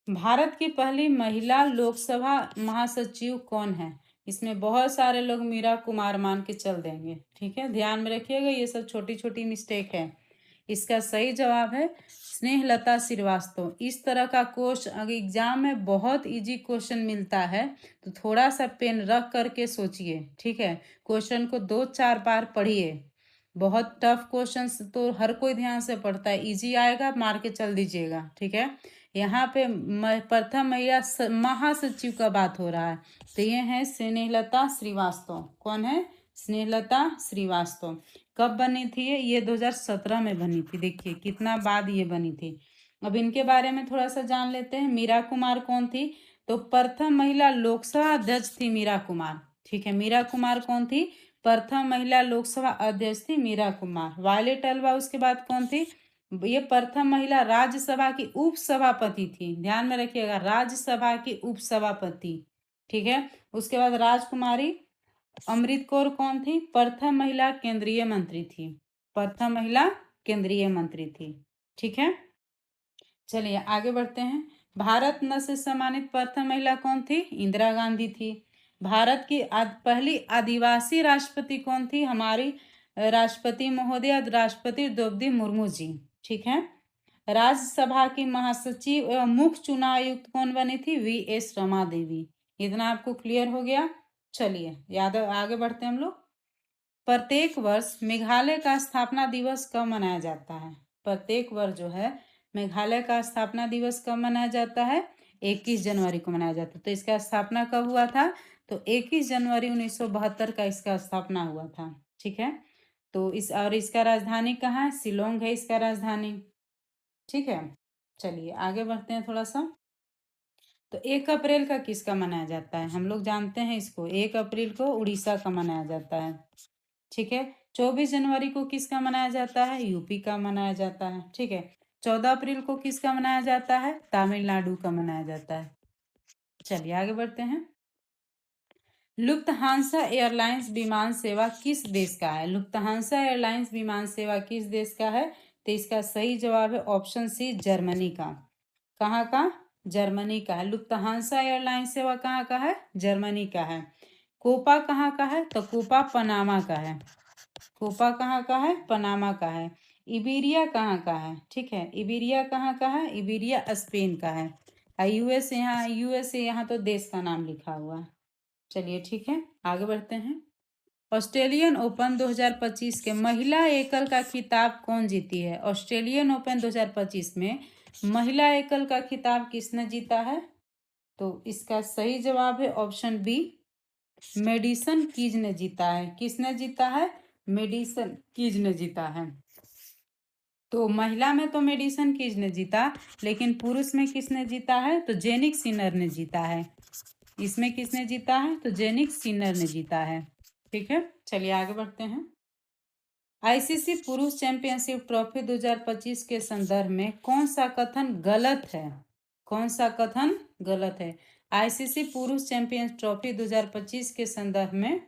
भारत की पहली महिला लोकसभा महासचिव कौन है? इसमें बहुत सारे लोग मीरा कुमार मान के चल देंगे। ठीक है, ध्यान में रखिएगा, ये सब छोटी छोटी मिस्टेक है। इसका सही जवाब है स्नेहलता श्रीवास्तव। इस तरह का क्वेश्चन अगर एग्जाम में बहुत इजी क्वेश्चन मिलता है तो थोड़ा सा पेन रख करके सोचिए। ठीक है, क्वेश्चन को 2-4 बार पढ़िए। बहुत टफ क्वेश्चन तो हर कोई ध्यान से पढ़ता है, इजी आएगा मार के चल दीजिएगा। ठीक है, यहाँ पे प्रथम महिला महासचिव का बात हो रहा है, तो ये है स्नेहलता श्रीवास्तव। कौन है? स्नेहलता श्रीवास्तव। कब बनी थी ये 2017 में बनी थी। देखिए कितना बाद ये बनी थी। अब इनके बारे में थोड़ा सा जान लेते हैं। मीरा कुमार कौन थी? तो प्रथम महिला लोकसभा अध्यक्ष थी मीरा कुमार। ठीक है, मीरा कुमार कौन थी? प्रथम महिला लोकसभा अध्यक्ष थी मीरा कुमार। वायलेट अल्वा उसके बाद कौन थी? ये प्रथम महिला राज्यसभा की उपसभापति थी। ध्यान में रखिएगा, राज्यसभा की उपसभापति। ठीक है, उसके बाद राजकुमारी अमृत कौर कौन थी? प्रथम महिला केंद्रीय मंत्री थी। प्रथम महिला केंद्रीय मंत्री थी। ठीक है, चलिए आगे बढ़ते हैं। भारत रत्न से सम्मानित प्रथम महिला कौन थी? इंदिरा गांधी थी। भारत की पहली आदिवासी राष्ट्रपति कौन थी? हमारी राष्ट्रपति महोदया राष्ट्रपति द्रौपदी मुर्मू जी। ठीक है। राज्यसभा की महासचिव एवं मुख्य चुनाव आयुक्त कौन बनी थी? VS रमा देवी। इतना आपको क्लियर हो गया। चलिए याद आगे बढ़ते हैं हम लोग। प्रत्येक वर्ष मेघालय का स्थापना दिवस कब मनाया जाता है? प्रत्येक वर्ष जो है मेघालय का स्थापना दिवस कब मनाया जाता है? 21 जनवरी को मनाया जाता है। तो इसका स्थापना कब हुआ था? तो 21 जनवरी 1972 का इसका स्थापना हुआ था। ठीक है, तो इसका राजधानी कहाँ है? शिलोंग है इसका राजधानी। ठीक है, चलिए आगे बढ़ते हैं थोड़ा सा। तो 1 अप्रैल का किसका मनाया जाता है? हम लोग जानते हैं इसको, 1 अप्रैल को उड़ीसा का मनाया जाता है। ठीक है, 24 जनवरी को किसका मनाया जाता है? यूपी का मनाया जाता है। ठीक है, 14 अप्रैल को किसका मनाया जाता है? तमिलनाडु का मनाया जाता है। चलिए आगे बढ़ते हैं। लुफ्थहांसा एयरलाइंस विमान सेवा किस देश का है? लुफ्थहांसा एयरलाइंस विमान सेवा किस देश का है? तो इसका सही जवाब है ऑप्शन सी, जर्मनी का। कहाँ का? जर्मनी का है। लुफ्थहांसा एयरलाइंस सेवा कहाँ का है? जर्मनी का है। कोपा कहाँ का है? तो कोपा पनामा का है। कोपा कहाँ का है? पनामा का है। इबेरिया कहाँ का है? ठीक है, इबेरिया कहाँ का है? इबेरिया स्पेन का है। यूएसए यहाँ तो देश का नाम लिखा हुआ है। चलिए ठीक है, आगे बढ़ते हैं। ऑस्ट्रेलियन ओपन 2025 के महिला एकल का खिताब कौन जीती है? ऑस्ट्रेलियन ओपन 2025 में महिला एकल का खिताब किसने जीता है? तो इसका सही जवाब है ऑप्शन बी, मेडिसन कीज ने जीता है। किसने जीता है? मेडिसन कीज ने जीता है। तो महिला में तो मेडिसन कीज ने जीता, लेकिन पुरुष में किसने जीता है? तो जेनिक सिनर ने जीता है। इसमें किसने जीता है? तो जेनिक सिनर ने जीता है। ठीक है, चलिए आगे बढ़ते हैं। आईसीसी पुरुष चैंपियनशिप ट्रॉफी 2025 के संदर्भ में कौन सा कथन गलत है? कौन सा कथन गलत है? आईसीसी पुरुष चैंपियंस ट्रॉफी 2025 के संदर्भ में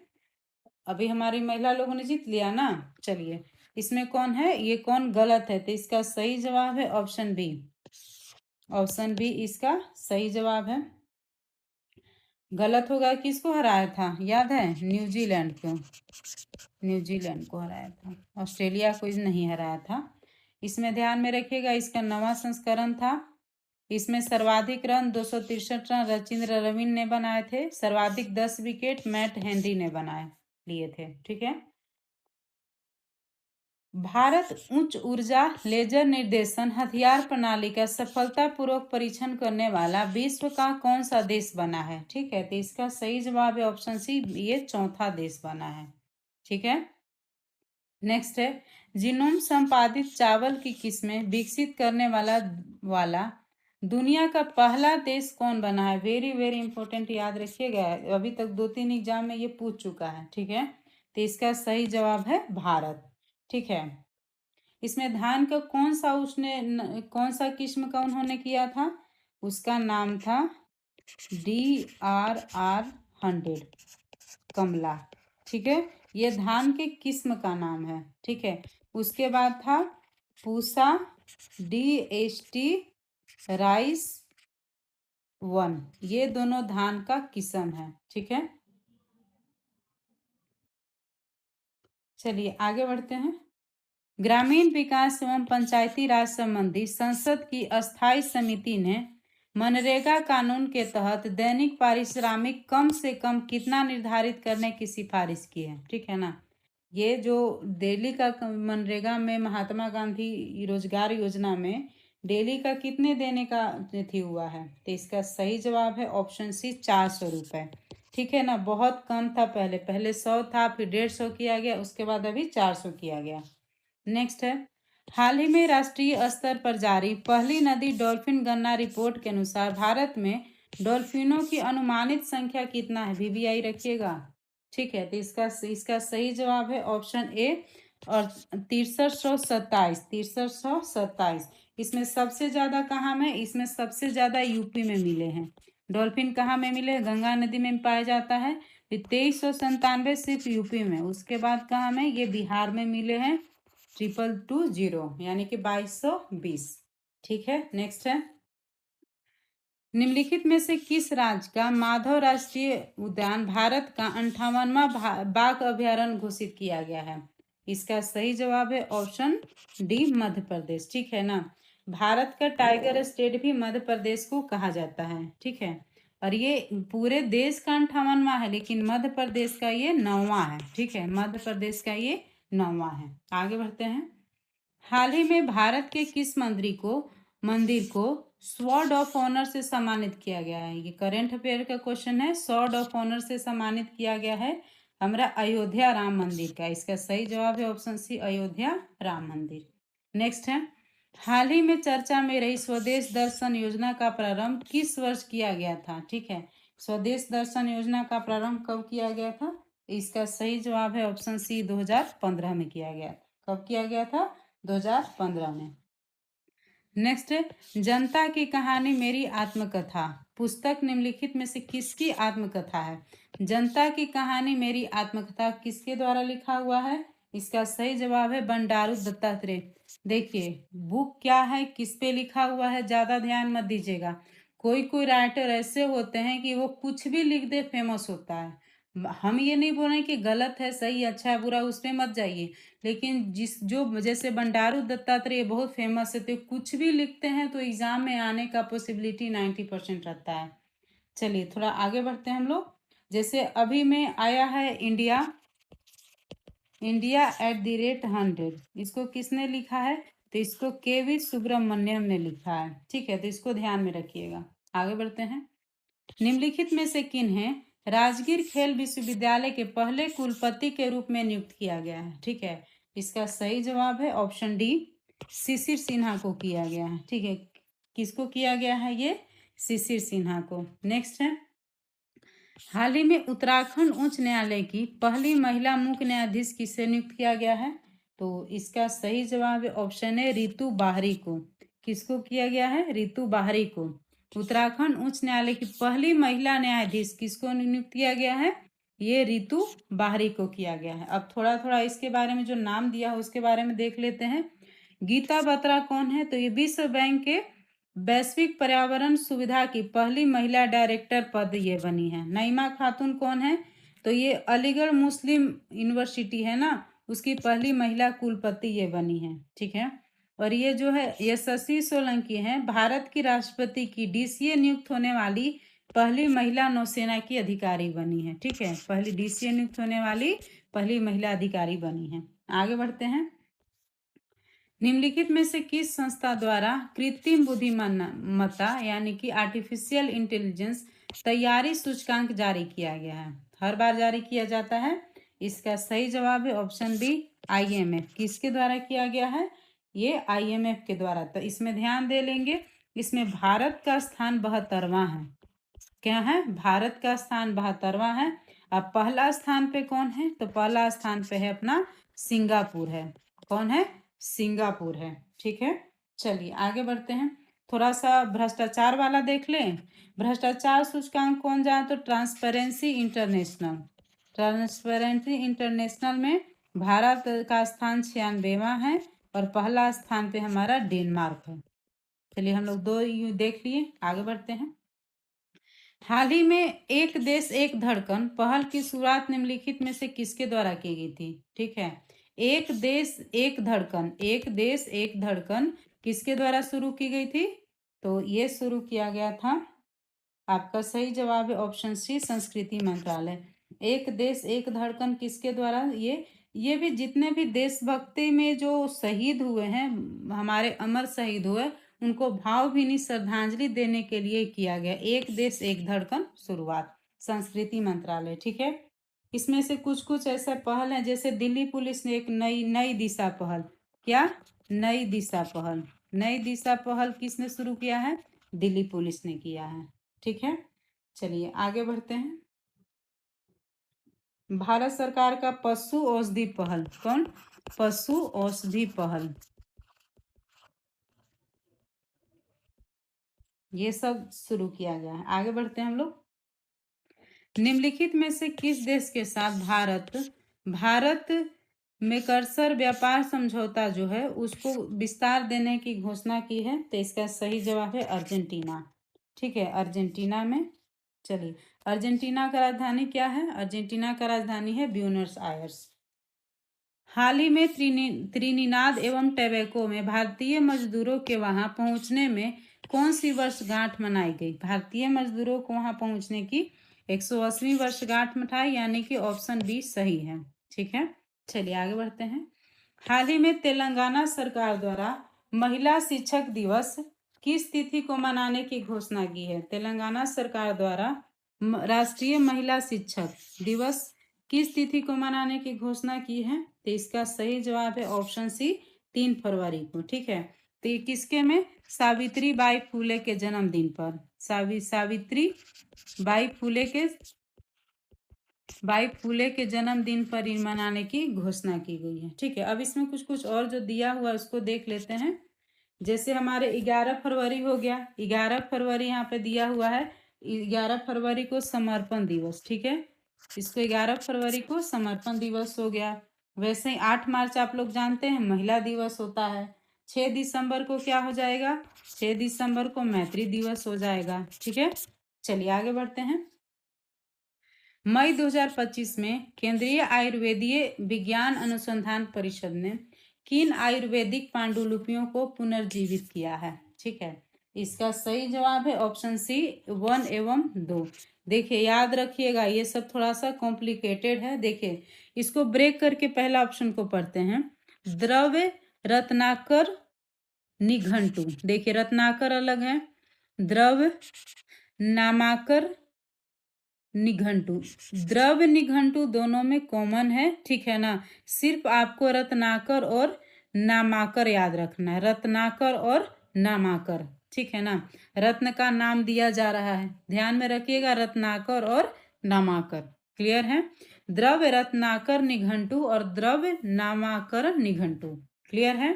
अभी हमारी महिला लोगों ने जीत लिया ना। चलिए, इसमें कौन है? ये कौन गलत है? तो इसका सही जवाब है ऑप्शन बी। ऑप्शन बी इसका सही जवाब है। गलत होगा, किसको हराया था? याद है? न्यूजीलैंड को। न्यूजीलैंड को हराया था, ऑस्ट्रेलिया को नहीं हराया था। इसमें ध्यान में रखिएगा, इसका 9वां संस्करण था। इसमें सर्वाधिक रन 263 रन रचिंद्र रवीन ने बनाए थे। सर्वाधिक 10 विकेट मैट हेनरी ने बनाए लिए थे। ठीक है, भारत उच्च ऊर्जा लेजर निर्देशन हथियार प्रणाली का सफलतापूर्वक परीक्षण करने वाला विश्व का कौन सा देश बना है? ठीक है, तो इसका सही जवाब है ऑप्शन सी, ये चौथा देश बना है। ठीक है, नेक्स्ट है, जीनोम संपादित चावल की किस्में विकसित करने वाला दुनिया का पहला देश कौन बना है? वेरी वेरी इंपॉर्टेंट, याद रखिएगा, अभी तक 2-3 एग्जाम में ये पूछ चुका है। ठीक है, तो इसका सही जवाब है भारत। ठीक है, इसमें धान का कौन सा किस्म का उन्होंने किया था? उसका नाम था DRR 100 कमला। ठीक है, ये धान के किस्म का नाम है। ठीक है, उसके बाद था पूसा DST राइस 1, ये दोनों धान का किस्म है। ठीक है, चलिए आगे बढ़ते हैं। ग्रामीण विकास एवं पंचायती राज संबंधी संसद की अस्थायी समिति ने मनरेगा कानून के तहत दैनिक पारिश्रमिक कम से कम कितना निर्धारित करने की सिफारिश की है? ठीक है ना, ये जो दिल्ली का मनरेगा में महात्मा गांधी रोजगार योजना में डेली का कितने देने का थी हुआ है? तो इसका सही जवाब है ऑप्शन सी, 400 रुपये। ठीक है ना, बहुत कम था, पहले पहले 100 था, फिर 150 किया गया, उसके बाद अभी 400 किया गया। नेक्स्ट है, हाल ही में राष्ट्रीय स्तर पर जारी पहली नदी डॉल्फिन गणना रिपोर्ट के अनुसार भारत में डॉल्फिनों की अनुमानित संख्या कितना है? VVI रखिएगा। ठीक है, तो इसका सही जवाब है ऑप्शन ए, और 6327। इसमें सबसे ज्यादा कहाँ में? इसमें सबसे ज्यादा यूपी में मिले हैं। डॉल्फिन कहाँ में मिले? गंगा नदी में पाया जाता है। 2397 सिर्फ यूपी में, उसके बाद कहाँ में? ये बिहार में मिले हैं 2220, यानी कि 2220। ठीक है, नेक्स्ट है, निम्नलिखित में से किस राज्य का माधव राष्ट्रीय उद्यान भारत का 58वां बाघ अभ्यारण्य घोषित किया गया है? इसका सही जवाब है ऑप्शन डी, मध्य प्रदेश। ठीक है ना, भारत का टाइगर स्टेट भी मध्य प्रदेश को कहा जाता है। ठीक है, और ये पूरे देश का 58वां है, लेकिन मध्य प्रदेश का ये 9वां है। ठीक है, मध्य प्रदेश का ये 9वां है। आगे बढ़ते हैं। हाल ही में भारत के किस मंदिर को स्वॉर्ड ऑफ ऑनर से सम्मानित किया गया है? ये करंट अफेयर का क्वेश्चन है। स्वॉर्ड ऑफ ऑनर से सम्मानित किया गया है हमारा अयोध्या राम मंदिर का। इसका सही जवाब है ऑप्शन सी, अयोध्या राम मंदिर। नेक्स्ट है, हाल ही में चर्चा में रही स्वदेश दर्शन योजना का प्रारंभ किस वर्ष किया गया था? ठीक है, स्वदेश दर्शन योजना का प्रारंभ कब किया गया था? इसका सही जवाब है ऑप्शन सी, 2015 में किया गया। कब किया गया था? 2015 में। नेक्स्ट है, जनता की कहानी मेरी आत्मकथा पुस्तक निम्नलिखित में से किसकी आत्मकथा है? जनता की कहानी मेरी आत्मकथा किसके द्वारा लिखा हुआ है? इसका सही जवाब है बंडारू दत्तात्रेय। देखिए बुक क्या है, किस पे लिखा हुआ है, ज्यादा ध्यान मत दीजिएगा। कोई कोई राइटर ऐसे होते हैं कि वो कुछ भी लिख दे, फेमस होता है। हम ये नहीं बोल रहे कि गलत है, सही, अच्छा है, बुरा, उसमें मत जाइए, लेकिन जो जैसे बंडारू दत्तात्रेय बहुत फेमस है, तो कुछ भी लिखते हैं तो एग्जाम में आने का पॉसिबिलिटी 90% रहता है। चलिए थोड़ा आगे बढ़ते हैं हम लोग। जैसे अभी में आया है India@100, इसको किसने लिखा है? तो इसको KV सुब्रमण्यम ने लिखा है। ठीक है, तो इसको ध्यान में रखिएगा। आगे बढ़ते हैं। निम्नलिखित में से किन्हें राजगीर खेल विश्वविद्यालय के पहले कुलपति के रूप में नियुक्त किया गया है? ठीक है, इसका सही जवाब है ऑप्शन डी, शिशिर सिन्हा को किया गया है। ठीक है, किसको किया गया है? ये शिशिर सिन्हा को। नेक्स्ट है, हाल ही में उत्तराखंड उच्च न्यायालय की पहली महिला मुख्य न्यायाधीश किसे नियुक्त किया गया है? तो इसका सही जवाब है ऑप्शन है रितु बाहरी को। किसको किया गया है? रितु बाहरी को। उत्तराखंड उच्च न्यायालय की पहली महिला न्यायाधीश किसको नियुक्त किया गया है? ये रितु बाहरी को किया गया है। अब थोड़ा थोड़ा इसके बारे में जो नाम दिया है उसके बारे में देख लेते हैं। गीता बत्रा कौन है? तो ये विश्व बैंक के वैश्विक पर्यावरण सुविधा की पहली महिला डायरेक्टर पद ये बनी है। नईमा खातून कौन है? तो ये अलीगढ़ मुस्लिम यूनिवर्सिटी है ना, उसकी पहली महिला कुलपति ये बनी है। ठीक है, और ये जो है यशस्वी सोलंकी है, भारत की राष्ट्रपति की DCA नियुक्त होने वाली पहली महिला नौसेना की अधिकारी बनी है। ठीक है, पहली DCA नियुक्त होने वाली पहली महिला अधिकारी बनी है। आगे बढ़ते हैं। निम्नलिखित में से किस संस्था द्वारा कृत्रिम बुद्धिमत्ता यानी कि आर्टिफिशियल इंटेलिजेंस तैयारी सूचकांक जारी किया गया है? हर बार जारी किया जाता है। इसका सही जवाब है ऑप्शन बी, IMF। किसके द्वारा किया गया है? ये IMF के द्वारा। तो इसमें ध्यान दे लेंगे, इसमें भारत का स्थान 72वां है। क्या है? भारत का स्थान 72वां है। अब पहला स्थान पे कौन है? तो पहला स्थान पे है अपना सिंगापुर है। कौन है? सिंगापुर है। ठीक है, चलिए आगे बढ़ते हैं। थोड़ा सा भ्रष्टाचार वाला देख लें। भ्रष्टाचार सूचकांक कौन जाए? तो ट्रांसपेरेंसी इंटरनेशनल। ट्रांसपेरेंसी इंटरनेशनल में भारत का स्थान 96वां है और पहला स्थान पे हमारा डेनमार्क है। चलिए हम लोग दो देख लिए, आगे बढ़ते हैं। हाल ही में एक देश एक धड़कन पहल की शुरुआत निम्नलिखित में से किसके द्वारा की गई थी? ठीक है, एक देश एक धड़कन, एक देश एक धड़कन किसके द्वारा शुरू की गई थी? तो ये शुरू किया गया था, आपका सही जवाब है ऑप्शन सी, संस्कृति मंत्रालय। एक देश एक धड़कन किसके द्वारा? ये भी जितने भी देशभक्ति में जो शहीद हुए हैं, हमारे अमर शहीद हुए, उनको भावभीनी श्रद्धांजलि देने के लिए किया गया। एक देश एक धड़कन शुरुआत, संस्कृति मंत्रालय। ठीक है, इसमें से कुछ कुछ ऐसा पहल है, जैसे दिल्ली पुलिस ने एक नई दिशा पहल, क्या? नई दिशा पहल। नई दिशा पहल किसने शुरू किया है? दिल्ली पुलिस ने किया है। ठीक है, चलिए आगे बढ़ते हैं। भारत सरकार का पशु औषधि पहल, कौन? पशु औषधि पहल, ये सब शुरू किया गया है। आगे बढ़ते हैं हम लोग। निम्नलिखित में से किस देश के साथ भारत मेकर्सर व्यापार समझौता जो है उसको विस्तार देने की घोषणा की है? तो इसका सही जवाब है अर्जेंटीना। ठीक है, अर्जेंटीना में। चलिए, अर्जेंटीना का राजधानी क्या है? अर्जेंटीना का राजधानी है ब्यूनस आयर्स। हाल ही में त्रिनिदाद एवं टोबैगो में भारतीय मजदूरों के वहां पहुंचने में कौन सी वर्षगांठ मनाई गई? भारतीय मजदूरों को वहां पहुंचने की 180वीं वर्षगांठ मनाई, यानी कि ऑप्शन बी सही है। ठीक है, चलिए आगे बढ़ते हैं। हाल ही में तेलंगाना सरकार द्वारा महिला शिक्षक दिवस किस तिथि को मनाने की घोषणा की है? तेलंगाना सरकार द्वारा राष्ट्रीय महिला शिक्षक दिवस किस तिथि को मनाने की घोषणा की है? तो इसका सही जवाब है ऑप्शन सी, 3 फरवरी को। ठीक है, तो ये किसके में? सावित्री बाई फुले के जन्मदिन पर। सावित्री बाई फुले के जन्मदिन पर ही मनाने की घोषणा की गई है। ठीक है, अब इसमें कुछ कुछ और जो दिया हुआ है उसको देख लेते हैं। जैसे हमारे 11 फरवरी हो गया, 11 फरवरी यहाँ पे दिया हुआ है, 11 फरवरी को समर्पण दिवस। ठीक है, इसको 11 फरवरी को समर्पण दिवस हो गया। वैसे ही 8 मार्च आप लोग जानते हैं महिला दिवस होता है। 6 दिसंबर को क्या हो जाएगा? 6 दिसंबर को मैत्री दिवस हो जाएगा। ठीक है, चलिए आगे बढ़ते हैं। मई 2025 में केंद्रीय आयुर्वेदीय विज्ञान अनुसंधान परिषद ने किन आयुर्वेदिक पांडुलिपियों को पुनर्जीवित किया है? ठीक है, इसका सही जवाब है ऑप्शन सी, 1 एवं 2। देखिए याद रखिएगा, ये सब थोड़ा सा कॉम्प्लिकेटेड है। देखिए इसको ब्रेक करके पहला ऑप्शन को पढ़ते हैं। द्रव्य रत्नाकर निघंटु। देखिए रत्नाकर अलग है, द्रव्य नामाकर निघंटु। द्रव्य निघंटु दोनों में कॉमन है। ठीक है ना, सिर्फ आपको रत्नाकर और नामाकर याद रखना है, रत्नाकर और नामाकर। ठीक है ना, रत्न का नाम दिया जा रहा है, ध्यान में रखिएगा, रत्नाकर और नामाकर। क्लियर है? द्रव्य रत्नाकर निघंटु और द्रव्य नामाकर निघंटु। क्लियर है?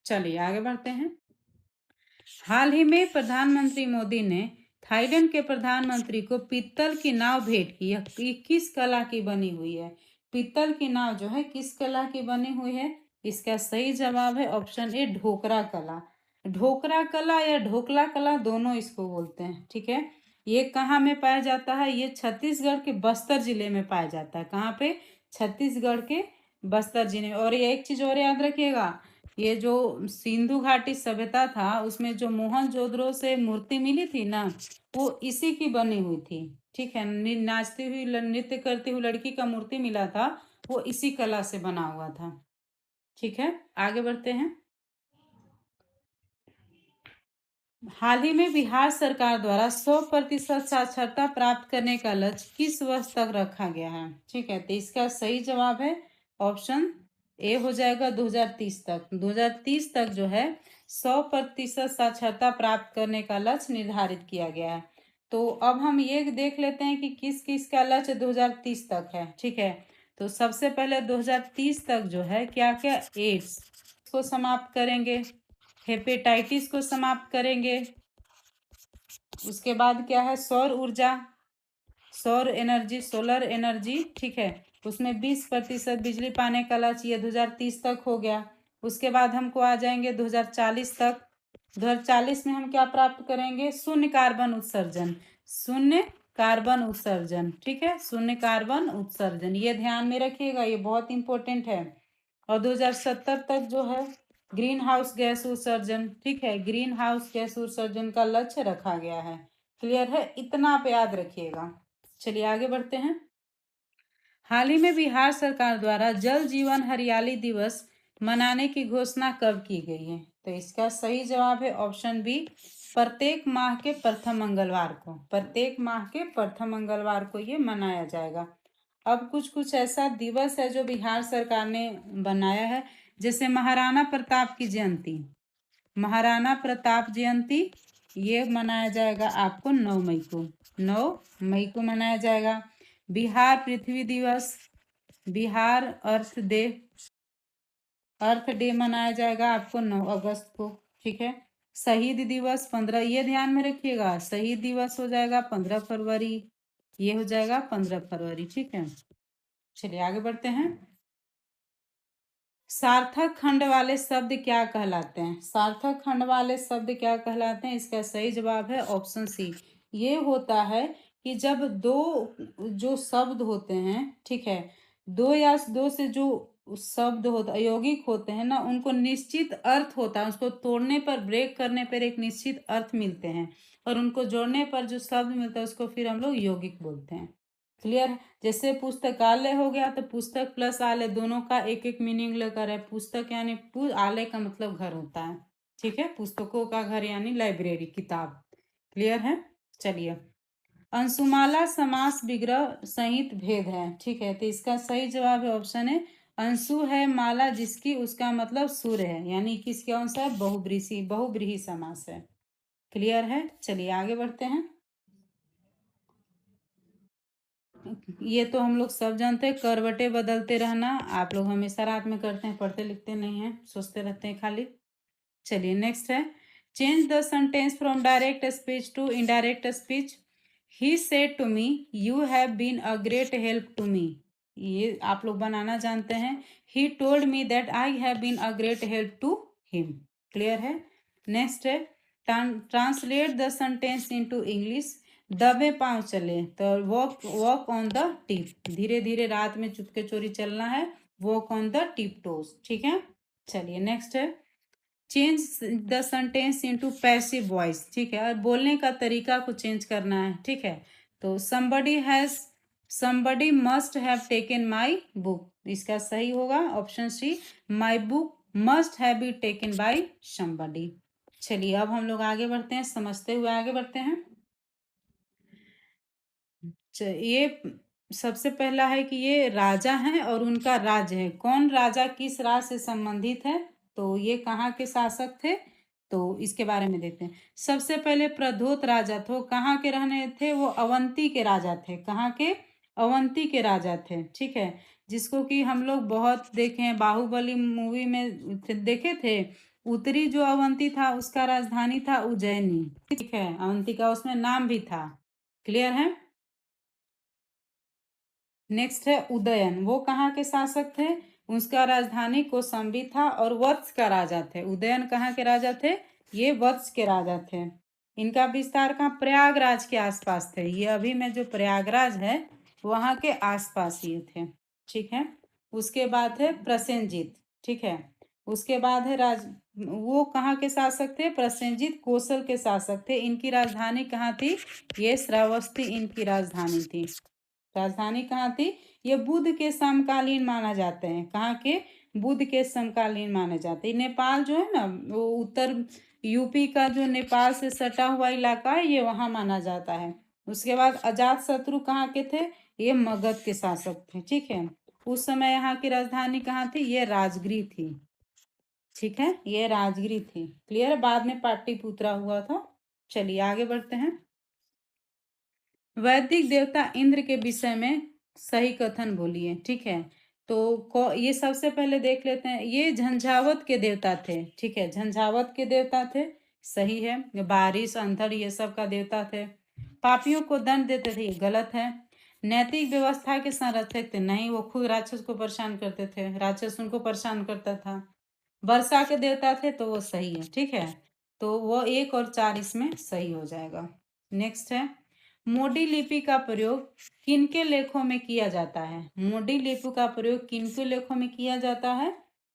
चलिए आगे बढ़ते हैं। हाल ही में प्रधानमंत्री मोदी ने थाईलैंड के प्रधानमंत्री को पीतल की नाव भेंट की। यह किस कला की बनी हुई है? पीतल की नाव जो है किस कला की बनी हुई है? इसका सही जवाब है ऑप्शन ए, ढोकरा कला। ढोकरा कला या ढोकला कला दोनों इसको बोलते हैं। ठीक है, ये कहाँ में पाया जाता है? ये छत्तीसगढ़ के बस्तर जिले में पाया जाता है। कहाँ पे? छत्तीसगढ़ के बस्तर जिले में। और ये एक चीज और याद रखिएगा, ये जो सिंधु घाटी सभ्यता था उसमें जो मोहनजोदड़ो से मूर्ति मिली थी ना, वो इसी की बनी हुई थी। ठीक है, नाचती हुई नृत्य करती हुई लड़की का मूर्ति मिला था, वो इसी कला से बना हुआ था। ठीक है, आगे बढ़ते हैं। हाल ही में बिहार सरकार द्वारा 100% साक्षरता प्राप्त करने का लक्ष्य किस वर्ष तक रखा गया है? ठीक है, तो इसका सही जवाब है ऑप्शन ए हो जाएगा 2030 तक। 2030 तक जो है 100% साक्षरता प्राप्त करने का लक्ष्य निर्धारित किया गया है। तो अब हम ये देख लेते हैं कि किस किस का लक्ष्य 2030 तक है। ठीक है, तो सबसे पहले 2030 तक जो है क्या क्या, एड्स को समाप्त करेंगे, हेपेटाइटिस को समाप्त करेंगे, उसके बाद क्या है सौर ऊर्जा, सौर एनर्जी, सोलर एनर्जी। ठीक है, उसमें 20% बिजली पाने का लक्ष्य ये 2030 तक हो गया। उसके बाद हमको आ जाएंगे 2040 तक। 2040 में हम क्या प्राप्त करेंगे, शून्य कार्बन उत्सर्जन, शून्य कार्बन उत्सर्जन। ठीक है, शून्य कार्बन उत्सर्जन, ये ध्यान में रखिएगा, ये बहुत इंपॉर्टेंट है। और 2070 तक जो है ग्रीन हाउस गैस उत्सर्जन। ठीक है, ग्रीन हाउस गैस उत्सर्जन का लक्ष्य रखा गया है। क्लियर है, इतना आप याद रखिएगा। चलिए आगे बढ़ते हैं। हाल ही में बिहार सरकार द्वारा जल जीवन हरियाली दिवस मनाने की घोषणा कब की गई है? तो इसका सही जवाब है ऑप्शन बी, प्रत्येक माह के प्रथम मंगलवार को। प्रत्येक माह के प्रथम मंगलवार को ये मनाया जाएगा। अब कुछ कुछ ऐसा दिवस है जो बिहार सरकार ने बनाया है, जैसे महाराणा प्रताप की जयंती, महाराणा प्रताप जयंती ये मनाया जाएगा आपको 9 मई को, 9 मई को मनाया जाएगा। बिहार पृथ्वी दिवस, बिहार अर्थ डे मनाया जाएगा आपको 9 अगस्त को। ठीक है, शहीद दिवस 15, ये ध्यान में रखिएगा, शहीद दिवस हो जाएगा 15 फरवरी, ये हो जाएगा 15 फरवरी। ठीक है, चलिए आगे बढ़ते हैं। सार्थक खंड वाले शब्द क्या कहलाते हैं? सार्थक खंड वाले शब्द क्या कहलाते हैं? इसका सही जवाब है ऑप्शन सी। ये होता है कि जब दो जो शब्द होते हैं, ठीक है, दो या दो से जो शब्द होता यौगिक होते हैं ना, उनको निश्चित अर्थ होता है, उसको तोड़ने पर, ब्रेक करने पर एक निश्चित अर्थ मिलते हैं, और उनको जोड़ने पर जो शब्द मिलता है उसको फिर हम लोग यौगिक बोलते हैं। क्लियर है, जैसे पुस्तकालय हो गया तो पुस्तक प्लस आलय दोनों का एक एक मीनिंग लेकर है। पुस्तक यानी आलय का मतलब घर होता है। ठीक है, पुस्तकों का घर यानी लाइब्रेरी, किताब। क्लियर है, चलिए। अंशुमाला समास विग्रह सहित भेद है। ठीक है, तो इसका सही जवाब है ऑप्शन है अंशु है माला जिसकी, उसका मतलब सूर्य है, यानी किसके अंश है, बहुब्रीहि समास है। क्लियर है, चलिए आगे बढ़ते हैं। ये तो हम लोग सब जानते हैं, करवटे बदलते रहना आप लोग हमेशा रात में करते हैं, पढ़ते लिखते नहीं हैं, सोचते रहते हैं खाली। चलिए नेक्स्ट है, change the sentence from direct speech to indirect speech. He said to me you have been a great help to me, ये आप लोग बनाना जानते हैं। He told me that I have been a great help to him. Clear है, next है, translate the sentence into English. दबे पांव चले, तो walk walk on the tip, धीरे धीरे रात में चुपके चोरी चलना है, walk on the tip toes. ठीक है, चलिए नेक्स्ट है, change the sentence into passive voice. ठीक है, और बोलने का तरीका को चेंज करना है। ठीक है, तो somebody must have taken my book, इसका सही होगा option C, my book must have been taken by somebody। चलिए अब हम लोग आगे बढ़ते हैं, समझते हुए आगे बढ़ते हैं। ये सबसे पहला है कि ये राजा हैं और उनका राज्य है, कौन राजा किस राज से संबंधित है, तो ये कहाँ के शासक थे, तो इसके बारे में देखते हैं। सबसे पहले प्रद्योत राजा थे, कहाँ के रहने थे, वो अवंती के राजा थे, कहाँ के, अवंती के राजा थे। ठीक है, जिसको कि हम लोग बहुत देखे हैं, बाहुबली मूवी में देखे थे। उत्तरी जो अवंती था उसका राजधानी था उज्जैनी। ठीक है, अवंती का उसमें नाम भी था। क्लियर है, नेक्स्ट है उदयन, वो कहाँ के शासक थे, उसका राजधानी कौशाम्बी था और वत्स का राजा थे। उदयन कहाँ के राजा थे, ये वत्स के राजा थे। इनका विस्तार कहाँ, प्रयागराज के आसपास थे, ये अभी में जो प्रयागराज है वहाँ के आसपास ये थे। ठीक है, उसके बाद है प्रसेनजीत। ठीक है, उसके बाद है वो कहाँ के शासक थे, प्रसेनजीत कौशल के शासक थे। इनकी राजधानी कहाँ थी, ये श्रावस्ती इनकी राजधानी थी। राजधानी कहाँ थी, ये बुद्ध के समकालीन माना जाते हैं, कहाँ के, बुद्ध के समकालीन माने जाते हैं। नेपाल जो है ना वो उत्तर यूपी का जो नेपाल से सटा हुआ इलाका है ये वहां माना जाता है। उसके बाद अजात शत्रु कहाँ के थे? ये मगध के शासक थे। ठीक है, उस समय यहाँ की राजधानी कहाँ थी? ये राजगिरी थी। ठीक है, ये राजगिरी थी। क्लियर है? बाद में पाटलिपुत्रा हुआ था। चलिए आगे बढ़ते हैं। वैदिक देवता इंद्र के विषय में सही कथन बोलिए। ठीक है, तो ये सबसे पहले देख लेते हैं। ये झंझावत के देवता थे। ठीक है, झंझावत के देवता थे, सही है। बारिश, अंधड़, ये सब का देवता थे। पापियों को दंड देते थे, ये गलत है। नैतिक व्यवस्था के संरक्षक थे, नहीं, वो खुद राक्षस को परेशान करते थे, राक्षस उनको परेशान करता था। वर्षा के देवता थे, तो वो सही है। ठीक है, तो वो 1 और 4 इसमें सही हो जाएगा। नेक्स्ट है, मोडी लिपि का प्रयोग किनके लेखों में किया जाता है? मोडी लिपि का प्रयोग किनके लेखों में किया जाता है?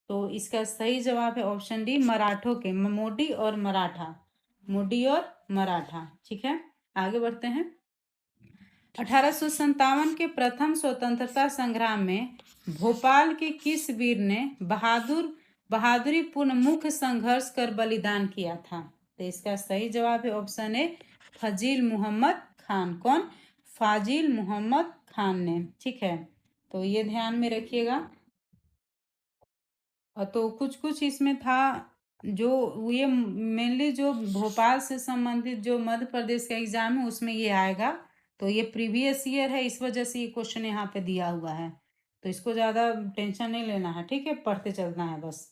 तो इसका सही जवाब है ऑप्शन डी, मराठों के। मोडी और मराठा, मोडी और मराठा। ठीक है, आगे बढ़ते हैं। 1857 के प्रथम स्वतंत्रता संग्राम में भोपाल के किस वीर ने बहादुरी पूर्ण मुख्य संघर्ष कर बलिदान किया था? तो इसका सही जवाब है ऑप्शन ए, फजील मोहम्मद खान। कौन? फाजिल मोहम्मद खान ने। ठीक है, तो ये ध्यान में रखिएगा। तो कुछ कुछ इसमें था जो ये मेनली जो भोपाल से संबंधित जो मध्य प्रदेश का एग्जाम है उसमें ये आएगा। तो ये प्रीवियस ईयर है, इस वजह से ये क्वेश्चन यहाँ पे दिया हुआ है, तो इसको ज़्यादा टेंशन नहीं लेना है। ठीक है, पढ़ते चलना है बस।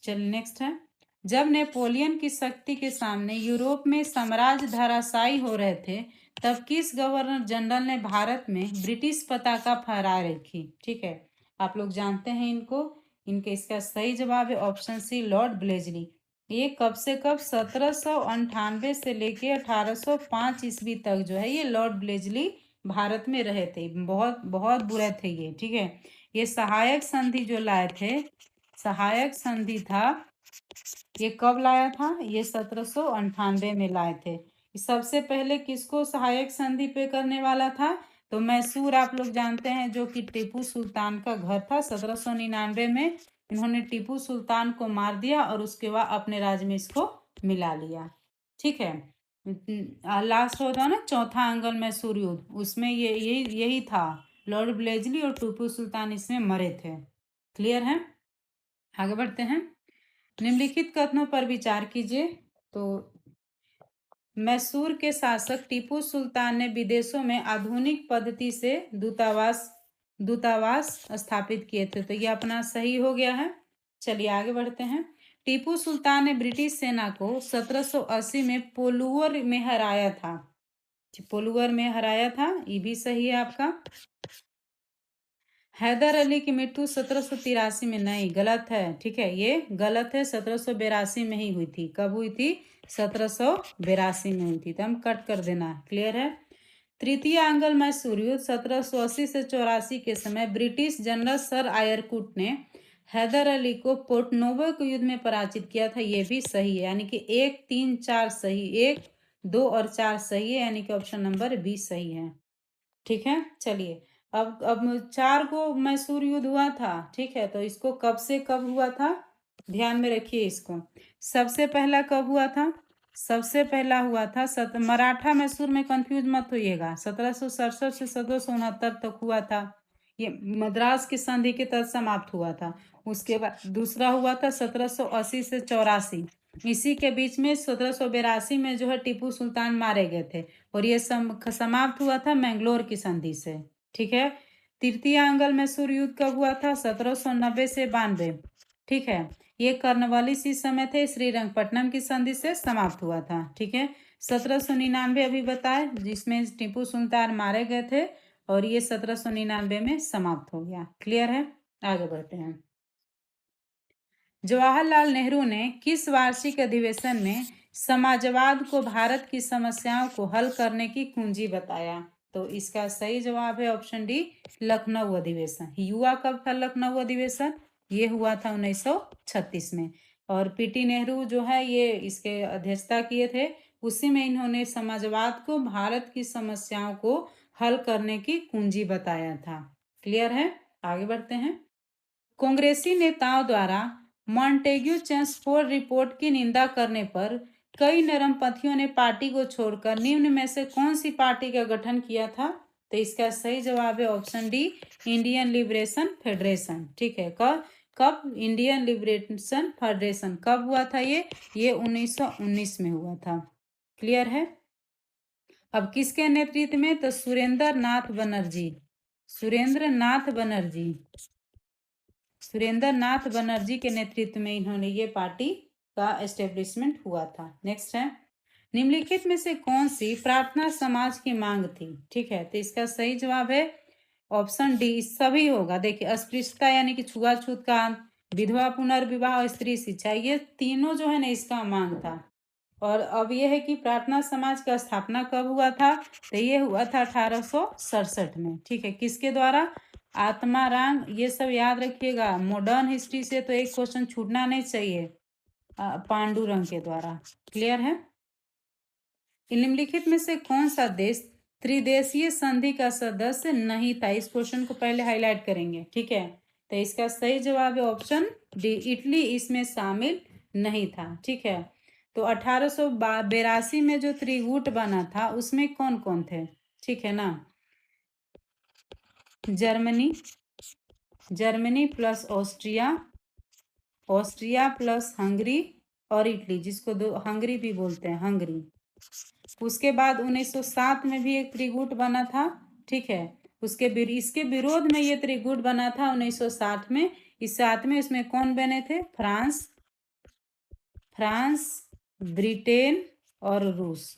चलिए नेक्स्ट है, जब नेपोलियन की शक्ति के सामने यूरोप में साम्राज्य धराशायी हो रहे थे तब किस गवर्नर जनरल ने भारत में ब्रिटिश पताका फहराए रखी? ठीक है, आप लोग जानते हैं इनको। इनके इसका सही जवाब है ऑप्शन सी, लॉर्ड ब्लेजली। ये कब से कब? 1798 से लेके 1805 ईस्वी तक जो है ये लॉर्ड ब्लेजली भारत में रहे थे। बहुत बहुत बुरे थे ये। ठीक है, ये सहायक संधि जो लाए थे, सहायक संधि था, ये कब लाया था? ये 1798 में लाए थे। सबसे पहले किसको सहायक संधि पे करने वाला था? तो मैसूर, आप लोग जानते हैं, जो कि टीपू सुल्तान का घर था। 1799 में इन्होंने टीपू सुल्तान को मार दिया और उसके बाद अपने राज्य में इसको मिला लिया। ठीक है, लास्ट होता ना चौथा अंगल मैसूर युद्ध, उसमें ये यही था, लॉर्ड ब्लेजली और टीपू सुल्तान इसमें मरे थे। क्लियर है? आगे बढ़ते हैं। निम्नलिखित कथनों पर विचार कीजिए। तो मैसूर के शासक टीपू सुल्तान ने विदेशों में आधुनिक पद्धति से दूतावास स्थापित किए थे, तो ये अपना सही हो गया है। चलिए आगे बढ़ते हैं। टीपू सुल्तान ने ब्रिटिश सेना को 1780 में पोलुवर में हराया था। पोलुवर में हराया था, ये भी सही है आपका। हैदर अली की मृत्यु 1783 में, नहीं, गलत है। ठीक है, ये गलत है, 1782 में ही हुई थी। कब हुई थी? 1782 में हुई थी, तो हम कट कर देना। क्लियर है? तृतीय आंग्ल मैसूर युद्ध 1780 से 84 के समय ब्रिटिश जनरल सर आयरकुट ने हैदर अली को पोर्टनोवो के युद्ध में पराजित किया था, ये भी सही है। यानी कि 1, 3, 4 सही, 1, 2 और 4 सही है, यानी कि ऑप्शन नंबर बी सही है। ठीक है, चलिए अब 4 को मैसूर युद्ध हुआ था। ठीक है, तो इसको कब से कब हुआ था, ध्यान में रखिए इसको। सबसे पहला कब हुआ था? सबसे पहला हुआ था मराठा मैसूर में, कंफ्यूज मत होइएगा, 1767 से 1769 तक हुआ था। ये मद्रास की संधि के तहत समाप्त हुआ था। उसके बाद दूसरा हुआ था 1780 से 84, इसी के बीच में 1782 में जो है टीपू सुल्तान मारे गए थे, और ये समाप्त हुआ था मैंगलोर की संधि से। ठीक है, तृतीय आंगल मैसूर युद्ध कब हुआ था? 1790 से 92। ठीक है, ये कर्नवालिस इस समय थे, श्रीरंगपट्टनम की संधि से समाप्त हुआ था। ठीक है, 1799 अभी बताए, जिसमें टीपू सुल्तान मारे गए थे, और ये 1799 में समाप्त हो गया। क्लियर है? आगे बढ़ते हैं। जवाहरलाल नेहरू ने किस वार्षिक अधिवेशन में समाजवाद को भारत की समस्याओं को हल करने की कुंजी बताया? तो इसका सही जवाब है ऑप्शन डी, लखनऊ अधिवेशन। युवा कब था लखनऊ अधिवेशन? ये हुआ था 1936 में, और पीटी नेहरू जो है ये इसके अध्यक्षता किए थे। उसी में इन्होंने समाजवाद को भारत की समस्याओं को हल करने की कुंजी बताया था। क्लियर है? आगे बढ़ते हैं। कांग्रेसी नेताओं द्वारा मॉन्टेग्यू चेम्सफोर्ड रिपोर्ट की निंदा करने पर कई नरमपंथियों ने पार्टी को छोड़कर निम्न में से कौन सी पार्टी का गठन किया था? तो इसका सही जवाब है option D, Indian liberation federation. ठीक है, कब इंडियन लिबरेशन फेडरेशन कब हुआ था? ये 1919 में हुआ था। क्लियर है? अब किसके नेतृत्व में? तो सुरेंद्र नाथ बनर्जी के नेतृत्व में इन्होंने ये पार्टी का एस्टेब्लिशमेंट हुआ था। नेक्स्ट है, निम्नलिखित में से कौन सी प्रार्थना समाज की मांग थी? ठीक है, तो इसका सही जवाब है ऑप्शन डी, सभी होगा। देखिए, अस्पृश्यता यानी कि छुआछूत का अंत, विधवा पुनर्विवाह और स्त्री शिक्षा, ये तीनों जो है ना इसका मांग था। और अब ये है कि प्रार्थना समाज का स्थापना कब हुआ था? तो ये हुआ था 1867 में। ठीक है, किसके द्वारा? आत्माराम। ये सब याद रखिएगा, मॉडर्न हिस्ट्री से तो एक क्वेश्चन छूटना नहीं चाहिए। पांडुरंग के द्वारा। क्लियर है? निम्नलिखित में से कौन सा देश त्रिदेशीय संधि का सदस्य नहीं था? इस क्वेश्चन को पहले हाईलाइट करेंगे। ठीक है, तो इसका सही जवाब है ऑप्शन डी, इटली इसमें शामिल नहीं था। ठीक है, तो 1882 में जो त्रिगुट बना था उसमें कौन कौन थे? ठीक है ना, Germany plus Austria plus Hungary और इटली, जिसको हंगरी भी बोलते हैं, हंगरी। उसके बाद 1907 में भी एक त्रिगुट बना था। ठीक है, इसके विरोध में ये त्रिगुट बना था 1960 में। इस साथ में इसमें कौन बने थे? फ्रांस, ब्रिटेन और रूस,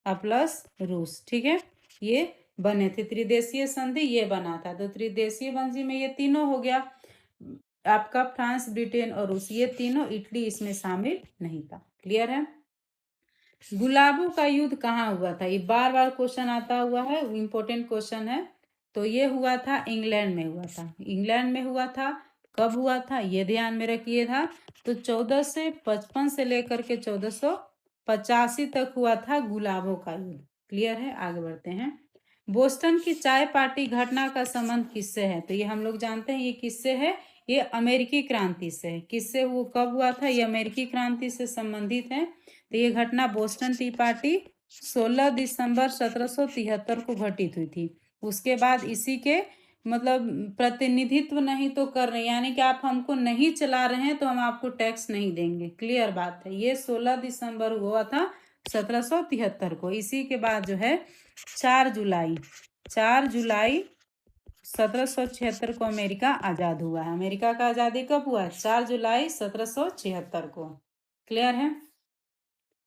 प्लस रूस। ठीक है, ये बने थे, त्रिदेशीय संधि ये बना था। तो त्रिदेशीय संधि में ये तीनों हो गया आपका, फ्रांस, ब्रिटेन और रूस, ये तीनों। इटली इसमें शामिल नहीं था। क्लियर है? गुलाबों का युद्ध कहाँ हुआ था? ये बार बार क्वेश्चन आता हुआ है, इंपॉर्टेंट क्वेश्चन है। तो ये हुआ था इंग्लैंड में हुआ था। इंग्लैंड में हुआ था। कब हुआ था ये ध्यान में रखिए था। तो 1455 से लेकर के 1485 तक हुआ था गुलाबों का युद्ध। क्लियर है? आगे बढ़ते हैं। बोस्टन की चाय पार्टी घटना का संबंध किससे है? तो ये हम लोग जानते हैं ये किससे है, ये अमेरिकी क्रांति से है। किससे, वो कब हुआ था? ये अमेरिकी क्रांति से संबंधित है। तो ये घटना बोस्टन टी पार्टी 16 दिसंबर 1773 को घटित हुई थी। उसके बाद इसी के मतलब प्रतिनिधित्व नहीं तो कर रहे, यानी कि आप हमको नहीं चला रहे हैं तो हम आपको टैक्स नहीं देंगे। क्लियर बात है? ये 16 दिसंबर हुआ था 1773 को। इसी के बाद जो है 4 जुलाई 1776 को अमेरिका आज़ाद हुआ है। अमेरिका का आज़ादी कब हुआ? 4 जुलाई 1776 को। क्लियर है?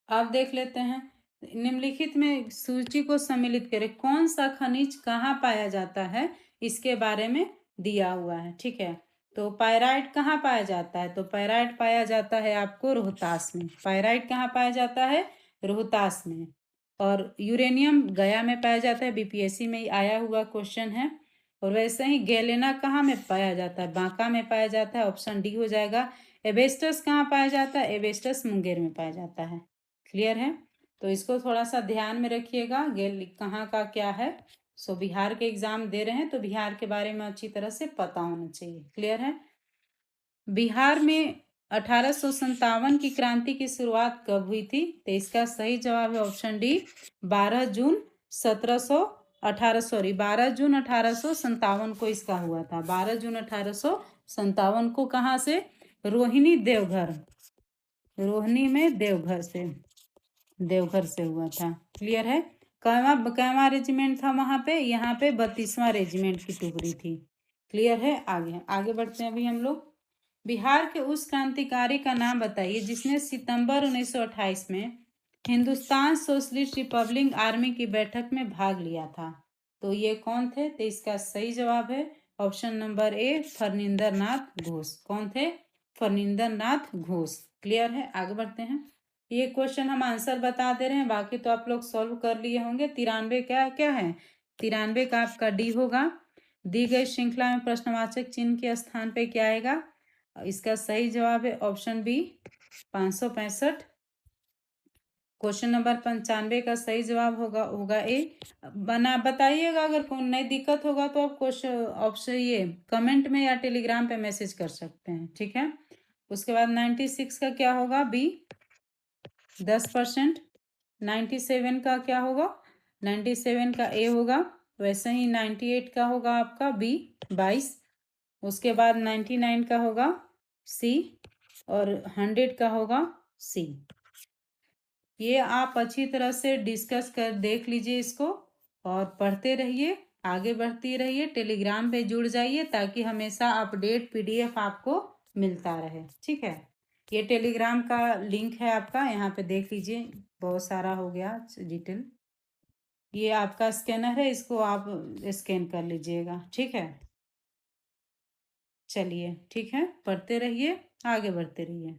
अब देख लेते हैं, निम्नलिखित में सूची को सम्मिलित करें। कौन सा खनिज कहाँ पाया जाता है, इसके बारे में दिया हुआ है। ठीक है, तो पायराइट कहाँ पाया जाता है? तो पायराइट पाया जाता है आपको रोहतास में। पायराइट कहाँ पाया जाता है? रोहतास में। और यूरेनियम गया में पाया जाता है, बीपीएससी में आया हुआ क्वेश्चन है। और वैसे ही गैलेना कहाँ में पाया जाता है? बांका में पाया जाता है, ऑप्शन डी हो जाएगा। एबेस्टस कहाँ पाया जाता है? एबेस्टस मुंगेर में पाया जाता है। क्लियर है? तो इसको थोड़ा सा ध्यान में रखिएगा, गेल कहाँ का क्या है। सो बिहार के एग्जाम दे रहे हैं तो बिहार के बारे में अच्छी तरह से पता होना चाहिए। क्लियर है? बिहार में 1857 की क्रांति की शुरुआत कब हुई थी? तो इसका सही जवाब है ऑप्शन डी, 12 जून 1857 को इसका हुआ था। 12 जून 1857 को। कहाँ से? रोहिणी में देवघर से हुआ था। क्लियर है? कैवा रेजिमेंट था वहां पे? यहाँ पे 32वां रेजिमेंट की टुकड़ी थी। क्लियर है? आगे बढ़ते हैं अभी हम लोग। बिहार के उस क्रांतिकारी का नाम बताइए जिसने सितंबर 1928 में हिंदुस्तान सोशलिस्ट रिपब्लिक आर्मी की बैठक में भाग लिया था। तो ये कौन थे? तो इसका सही जवाब है ऑप्शन नंबर ए, फर्निंदर नाथ घोष। कौन थे? फर्निंदर नाथ घोष। क्लियर है? आगे बढ़ते हैं। ये क्वेश्चन हम आंसर बता दे रहे हैं, बाकी तो आप लोग सॉल्व कर लिए होंगे। 93 क्या है? 93 का आपका डी होगा। दी गई श्रृंखला में प्रश्नवाचक चिन्ह के स्थान पे क्या आएगा? इसका सही जवाब है ऑप्शन बी, 565। क्वेश्चन नंबर 95 का सही जवाब होगा ए। बताइएगा, अगर कोई नई दिक्कत होगा तो आप क्वेश्चन ऑप्शन ये कमेंट में या टेलीग्राम पे मैसेज कर सकते हैं। ठीक है, उसके बाद 96 का क्या होगा? बी 10%। 97 का क्या होगा? 97 का ए होगा। वैसे ही 98 का होगा आपका बी 22। उसके बाद 99 का होगा सी और 100 का होगा सी। ये आप अच्छी तरह से डिस्कस कर देख लीजिए इसको और पढ़ते रहिए, आगे बढ़ती रहिए। टेलीग्राम पे जुड़ जाइए ताकि हमेशा अपडेट पीडीएफ आपको मिलता रहे। ठीक है, ये टेलीग्राम का लिंक है आपका, यहाँ पे देख लीजिए, बहुत सारा हो गया डिटेल। ये आपका स्कैनर है, इसको आप स्कैन कर लीजिएगा। ठीक है, चलिए ठीक है, पढ़ते रहिए, आगे बढ़ते रहिए।